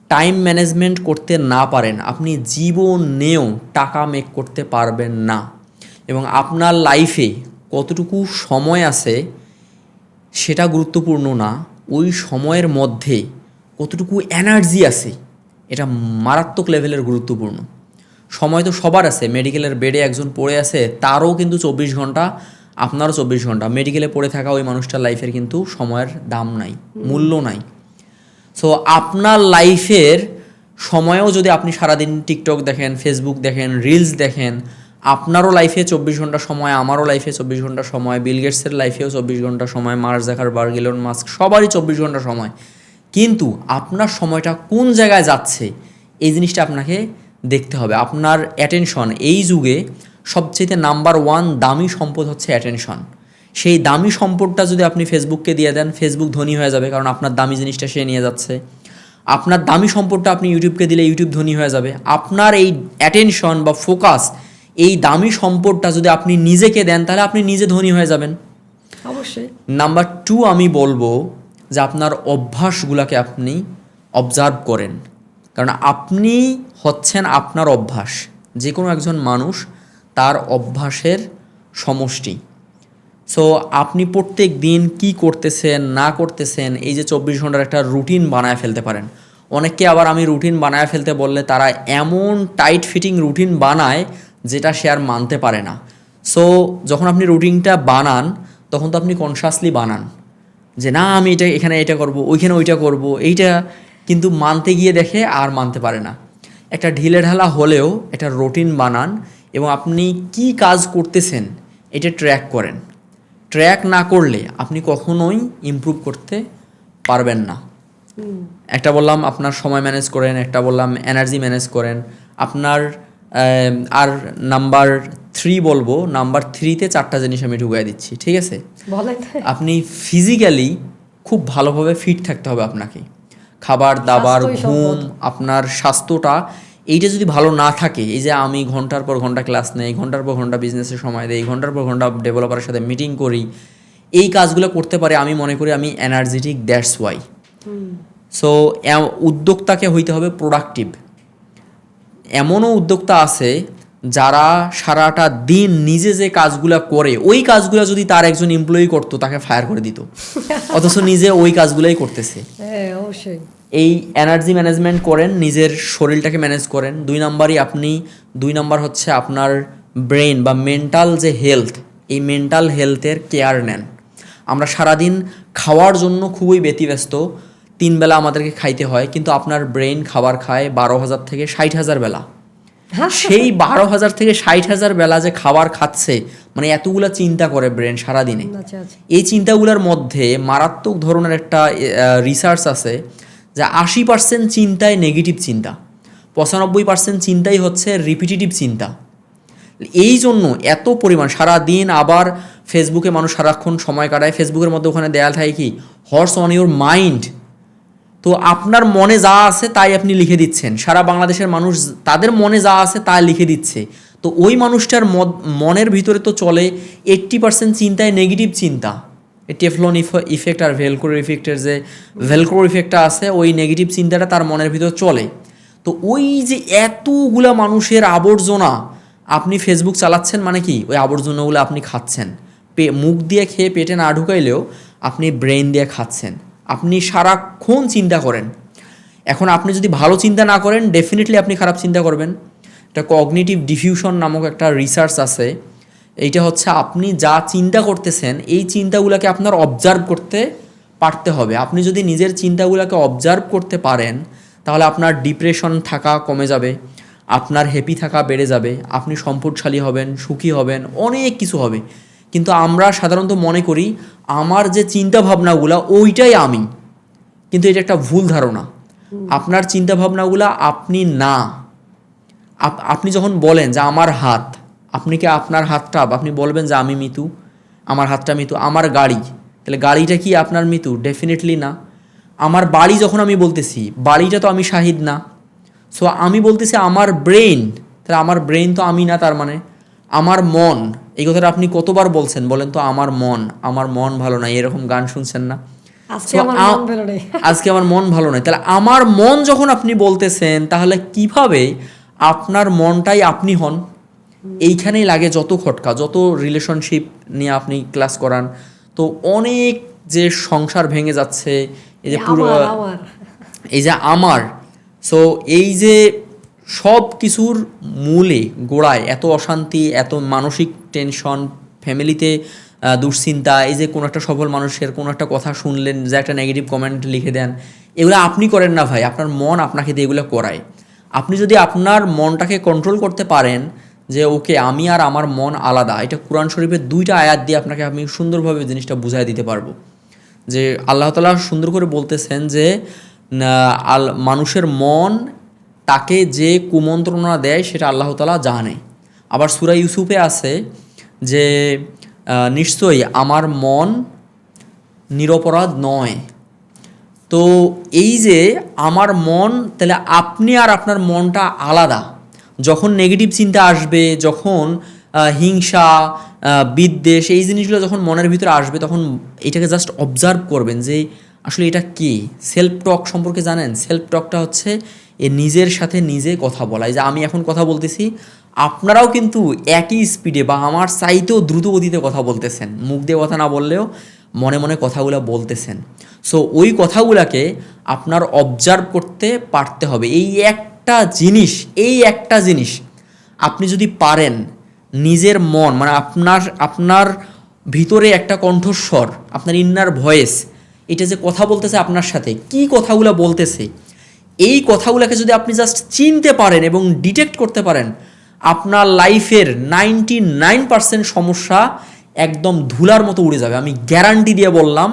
টাইম ম্যানেজমেন্ট করতে না পারেন, আপনি জীবনেও টাকা মেক করতে পারবেন না। এবং আপনার লাইফে কতটুকু সময় আছে সেটা গুরুত্বপূর্ণ না, ওই সময়ের মধ্যে কতটুকু এনার্জি আছে এটা মারাত্মক লেভেলের গুরুত্বপূর্ণ। সময় তো সবার আছে, মেডিকেলের বেডে একজন পড়ে আছে, তারও কিন্তু 24 ঘন্টা, আপনারও 24 ঘন্টা। মেডিকেলে পড়ে থাকা ওই মানুষটার লাইফের কিন্তু সময়ের দাম নাই, মূল্য নাই। সো আপনার লাইফের সময়েও যদি আপনি সারাদিন টিকটক দেখেন, ফেসবুক দেখেন, রিলস দেখেন, আপনারও লাইফে 24 ঘন্টা সময়, আমারও লাইফে 24 ঘন্টা সময়, বিল গেটসের লাইফেও 24 ঘন্টা সময়, মার্ক জাকারবার্গ, ইলন মাস্ক, সবারই 24 ঘন্টা সময়। কিন্তু আপনার সময়টা কোন জায়গায় যাচ্ছে এই জিনিসটা আপনাকে দেখতে হবে। আপনার অ্যাটেনশন এই যুগে সবচেয়ে নাম্বার 1 দামি সম্পদ হচ্ছে অ্যাটেনশন। সেই দামি সম্পদটা যদি আপনি ফেসবুককে দিয়ে দেন, ফেসবুক ধনী হয়ে যাবে, কারণ আপনার দামি জিনিসটা সে নিয়ে যাচ্ছে। আপনার দামি সম্পদটা আপনি ইউটিউবকে দিলে ইউটিউব ধনী হয়ে যাবে। আপনার এই অ্যাটেনশন বা ফোকাস, এই দামি সম্পদটা যদি আপনি নিজেকে দেন তাহলে আপনি নিজে ধনী হয়ে যাবেন। অবশ্যই। নাম্বার 2 আমি বলবো যে আপনার অভ্যাসগুলোকে আপনি অবজার্ভ করেন, কারণ আপনি হচ্ছেন আপনার অভ্যাস। যে কোনো একজন মানুষ তার অভ্যাসের সমষ্টি। সো আপনি প্রত্যেক দিন কী করতেছেন না করতেছেন এই যে 24 ঘন্টার একটা রুটিন বানায় ফেলতে পারেন। অনেককে আবার আমি রুটিন বানায় ফেলতে বললে তারা এমন টাইট ফিটিং রুটিন বানায় যেটা সে আর মানতে পারে না। সো যখন আপনি রুটিনটা বানান তখন তো আপনি কনশাসলি বানান যে না আমি এটা এখানে এটা করব, ওইখানে ওইটা করব, এইটা কিন্তু মানতে গিয়ে দেখে আর মানতে পারে না। একটা ঢিলেঢালা হলেও একটা রুটিন বানান এবং আপনি কি কাজ করতেছেন এটা ট্র্যাক করেন। ট্র্যাক না করলে আপনি কখনোই ইমপ্রুভ করতে পারবেন না। একটা বললাম আপনার সময় ম্যানেজ করেন, একটা বললাম এনার্জি ম্যানেজ করেন। আপনার আর নাম্বার 3 বলবো, নাম্বার 3-তে 4টা জিনিস আমি ঢুকাই দিচ্ছি, ঠিক আছে? বলেন। আপনি ফিজিক্যালি খুব ভালোভাবে ফিট থাকতে হবে আপনাকে। খাবার দাবার, স্বাস্থ্যই ঘুম, সম্পদ। আপনার স্বাস্থ্যটা এইটা যদি ভালো না থাকে, এই যে আমি ঘন্টার পর ঘন্টা ক্লাস নেই, ঘন্টার পর ঘন্টা বিজনেসে সময় দেই, ঘন্টার পর ঘন্টা ডেভেলপারের সাথে মিটিং করি, এই কাজগুলো করতে পারে আমি মনে করি আমি এনার্জেটিক, দ্যাটস ওয়াই। সো উদ্যোক্তাকে হইতে হবে প্রোডাক্টিভ। এমনও উদ্যোক্তা আছে যারা সারাটা দিন নিজে যে কাজগুলো করে ওই কাজগুলো যদি তার একজন এমপ্লয়ি করতো তাকে ফায়ার করে দিত, অথচ নিজে ওই কাজগুলোই করতেছে। হ্যাঁ, অবশ্যই। এই এনার্জি ম্যানেজমেন্ট করেন, নিজের শরীরটাকে ম্যানেজ করেন। 2 নাম্বার হচ্ছে আপনার ব্রেন বা মেন্টাল যে হেলথ, এই মেন্টাল হেলথের কেয়ার নেন। আমরা সারাদিন খাওয়ার জন্য খুবই ব্যতিব্যস্ত, 3 বেলা আমাদেরকে খাইতে হয়, কিন্তু আপনার ব্রেন খাবার খায় 12,000 থেকে 60,000 বেলা। সেই 12,000 থেকে 60,000 বেলা যে খাবার খাচ্ছে, মানে এতগুলা চিন্তা করে ব্রেন সারাদিনে। আচ্ছা আচ্ছা। এই চিন্তাগুলোর মধ্যে মারাত্মক ধরনের একটা রিসার্চ আছে যে 80% চিন্তাই নেগেটিভ চিন্তা, 95% চিন্তাই হচ্ছে রিপিটিটিভ চিন্তা। এই জন্য এত পরিমাণ সারাদিন আবার ফেসবুকে মানুষ সারাক্ষণ সময় কাটায়, ফেসবুকের মধ্যে ওখানে দেয়াল থাকে কি হর্স অন ইউর মাইন্ড। তো আপনার মনে যা আছে তাই আপনি লিখে দিচ্ছেন, সারা বাংলাদেশের মানুষ তাদের মনে যা আছে তা লিখে দিচ্ছে। তো ওই মানুষটার মনের ভিতরে তো চলে 80% চিন্তায় নেগেটিভ চিন্তা। টেফলন ইফেক্ট আর ভেলক্রো ইফেক্টের যে ভেলক্রো ইফেক্টটা আছে, ওই নেগেটিভ চিন্তাটা তার মনের ভিতর চলে। তো ওই যে এতগুলা মানুষের আবর্জনা আপনি ফেসবুক চালাচ্ছেন মানে কি ওই আবর্জনাগুলো আপনি খাচ্ছেন। মুখ দিয়ে খেয়ে পেটে না ঢুকাইলেও আপনি ব্রেন দিয়ে খাচ্ছেন। আপনি সারাক্ষণ চিন্তা করেন। এখন আপনি যদি ভালো চিন্তা না করেন ডেফিনেটলি আপনি খারাপ চিন্তা করবেন। একটা কগনিটিভ ডিফিউশন নামক একটা রিসার্চ আছে। এইটা হচ্ছে আপনি যা চিন্তা করতেছেন এই চিন্তাগুলোকে আপনার অবজার্ভ করতে পারতে হবে। আপনি যদি নিজের চিন্তাগুলোকে অবজার্ভ করতে পারেন তাহলে আপনার ডিপ্রেশন থাকা কমে যাবে, আপনার হ্যাপি থাকা বেড়ে যাবে, আপনি সম্পদশালী হবেন, সুখী হবেন, অনেক কিছু হবে। কিন্তু আমরা সাধারণত মনে করি আমার যে চিন্তা ভাবনাগুলো ওইটাই আমি, কিন্তু এটা একটা ভুল ধারণা। আপনার চিন্তা ভাবনাগুলো আপনি না। আপনি যখন বলেন যে আমার হাত, আপনি কি আপনার হাতটা আপনি বলবেন যে আমি মিতু, আমার হাতটা মিতু। আমার গাড়ি, তাহলে গাড়িটা কি আপনার মিতু? ডেফিনেটলি না। আমার বাড়ি যখন আমি বলতেছি বাড়িটা তো আমি শাহিদ না। সো আমি বলতেছি আমার ব্রেন, তাহলে আমার ব্রেন তো আমি না। তার মানে আমার মন, এই কথাটা আপনি কতবার বলছেন বলেন তো? আমার মন ভালো নাই, এরকম গান শুনছেন না? আজকে আমার মন ভালো নেই। আজকে আমার মন ভালো নয়। তাহলে আমার মন যখন আপনি বলতেছেন তাহলে কিভাবে আপনার মনটাই আপনি হন? এইখানেই লাগে যত খটকা। যত রিলেশনশিপ নিয়ে আপনি ক্লাস করান তো অনেক যে সংসার ভেঙে যাচ্ছে, এই যে পুরো এই যে আমার, সো এই যে সব কিছুর মূলে গোড়ায় এত অশান্তি, এত মানসিক টেনশন, ফ্যামিলিতে দুশ্চিন্তা, এই যে কোনো একটা সফল মানুষের কোনো একটা কথা শুনলেন যে একটা নেগেটিভ কমেন্ট লিখে দেন, এগুলো আপনি করেন না ভাই, আপনার মন আপনাকে দিয়ে এগুলো করায়। আপনি যদি আপনার মনটাকে কন্ট্রোল করতে পারেন যে ওকে আমি আর আমার মন আলাদা, এটা কোরআন শরীফের 2টা আয়াত দিয়ে আপনাকে আমি সুন্দরভাবে জিনিসটা বুঝাই দিতে পারবো। যে আল্লাহ তাআলা সুন্দর করে বলতেছেন যে মানুষের মন তাকে যে কুমন্ত্রণা দেয় সেটা আল্লাহ তাআলা জানে। আবার সূরা ইউসুফে আছে যে নিশ্চয়ই আমার মন নিরপরাধ নয়। তো এই যে আমার মন, তাহলে আপনি আর আপনার মনটা আলাদা। যখন নেগেটিভ চিন্তা আসবে, যখন হিংসা, বিদ্বেষ, এই জিনিসগুলো যখন মনের ভিতরে আসবে তখন এটাকে জাস্ট অবজার্ভ করবেন যে আসলে এটা কি। সেলফ টক সম্পর্কে জানেন? সেলফ টকটা হচ্ছে নিজের সাথে নিজে কথা বলা। এই যে আমি এখন কথা বলতেছি, আপনারাও কিন্তু একই স্পিডে বা আমার চাইতেও দ্রুত গতিতে কথা বলতেছেন, মুখ দিয়ে কথা না বললেও মনে মনে কথাগুলো বলতেছেন। সো ওই কথাগুলোকে আপনার অবজার্ভ করতে পারতে হবে। এই একটা জিনিস আপনি যদি পারেন, নিজের মন মানে আপনার ভিতরে একটা কণ্ঠস্বর, আপনার ইন্নার ভয়েস, এটা যে কথা বলতেছে আপনার সাথে, কি কথাগুলো বলতেছে, এই কথাগুলোকে যদি আপনি জাস্ট চিনতে পারেন এবং ডিটেক্ট করতে পারেন, আপনার লাইফের 99% সমস্যা একদম ধুলার মতো উড়ে যাবে। আমি গ্যারান্টি দিয়ে বললাম,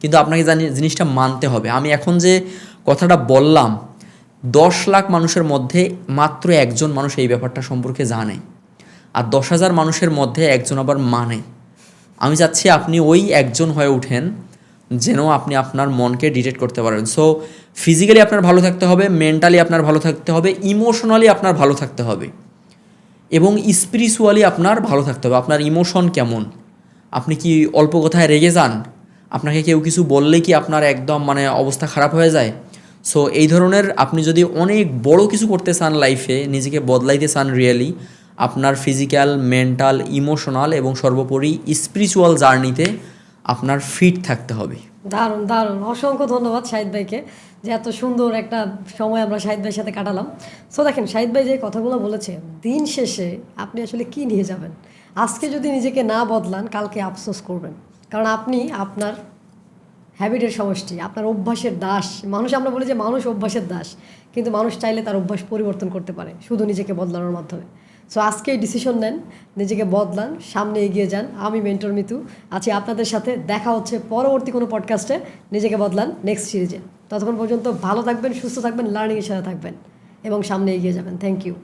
কিন্তু আপনাকে জিনিসটা মানতে হবে। আমি এখন যে কথাটা বললাম, 10 লাখ মানুষের মধ্যে মাত্র একজন মানুষ এই ব্যাপারটা সম্পর্কে জানে, আর 10,000 মানুষের মধ্যে একজন আবার মানে। আমি চাচ্ছি আপনি ওই একজন হয়ে উঠেন, যেন আপনি আপনার মনকে ডিটেক্ট করতে পারেন। সো ফিজিক্যালি আপনার ভালো থাকতে হবে, মেন্টালি আপনার ভালো থাকতে হবে, ইমোশনালি আপনার ভালো থাকতে হবে, এবং স্পিরিচুয়ালি আপনার ভালো থাকতে হবে। আপনার ইমোশন কেমন? আপনি কি অল্প কথায় রেগে যান? আপনাকে কেউ কিছু বললে কি আপনার একদম মানে অবস্থা খারাপ হয়ে যায়? সো এই ধরনের, আপনি যদি অনেক বড় কিছু করতে চান লাইফে, নিজেকে বদলাইতে চান রিয়েলি, আপনার ফিজিক্যাল, মেন্টাল, ইমোশনাল এবং সর্বোপরি স্পিরিচুয়াল জার্নিতে আপনার ফিট থাকতে হবে। দারুণ দারুণ, অসংখ্য ধন্যবাদ শাহিদ ভাইকে, যে এত সুন্দর একটা সময় আমরা শাহিদ ভাইয়ের সাথে কাটালাম। সো দেখেন, শাহিদ ভাই যে কথাগুলো বলেছে, দিন শেষে আপনি আসলে কি নিয়ে যাবেন? আজকে যদি নিজেকে না বদলান, কালকে আফসোস করবেন। কারণ আপনি আপনার হ্যাবিটের সমষ্টি, আপনার অভ্যাসের দাস। আমরা বলি যে মানুষ অভ্যাসের দাস, কিন্তু মানুষ চাইলে তার অভ্যাস পরিবর্তন করতে পারে শুধু নিজেকে বদলানোর মাধ্যমে। সো আজকে এই ডিসিশন নেন, নিজেকে বদলান, সামনে এগিয়ে যান। আমি মেন্টর মিতু আছি আপনাদের সাথে। দেখা হচ্ছে পরবর্তী কোনো পডকাস্টে, নিজেকে বদলান নেক্সট সিরিজে। ততক্ষণ পর্যন্ত ভালো থাকবেন, সুস্থ থাকবেন, লার্নিংয়ের সাথে থাকবেন এবং সামনে এগিয়ে যাবেন। Thank you.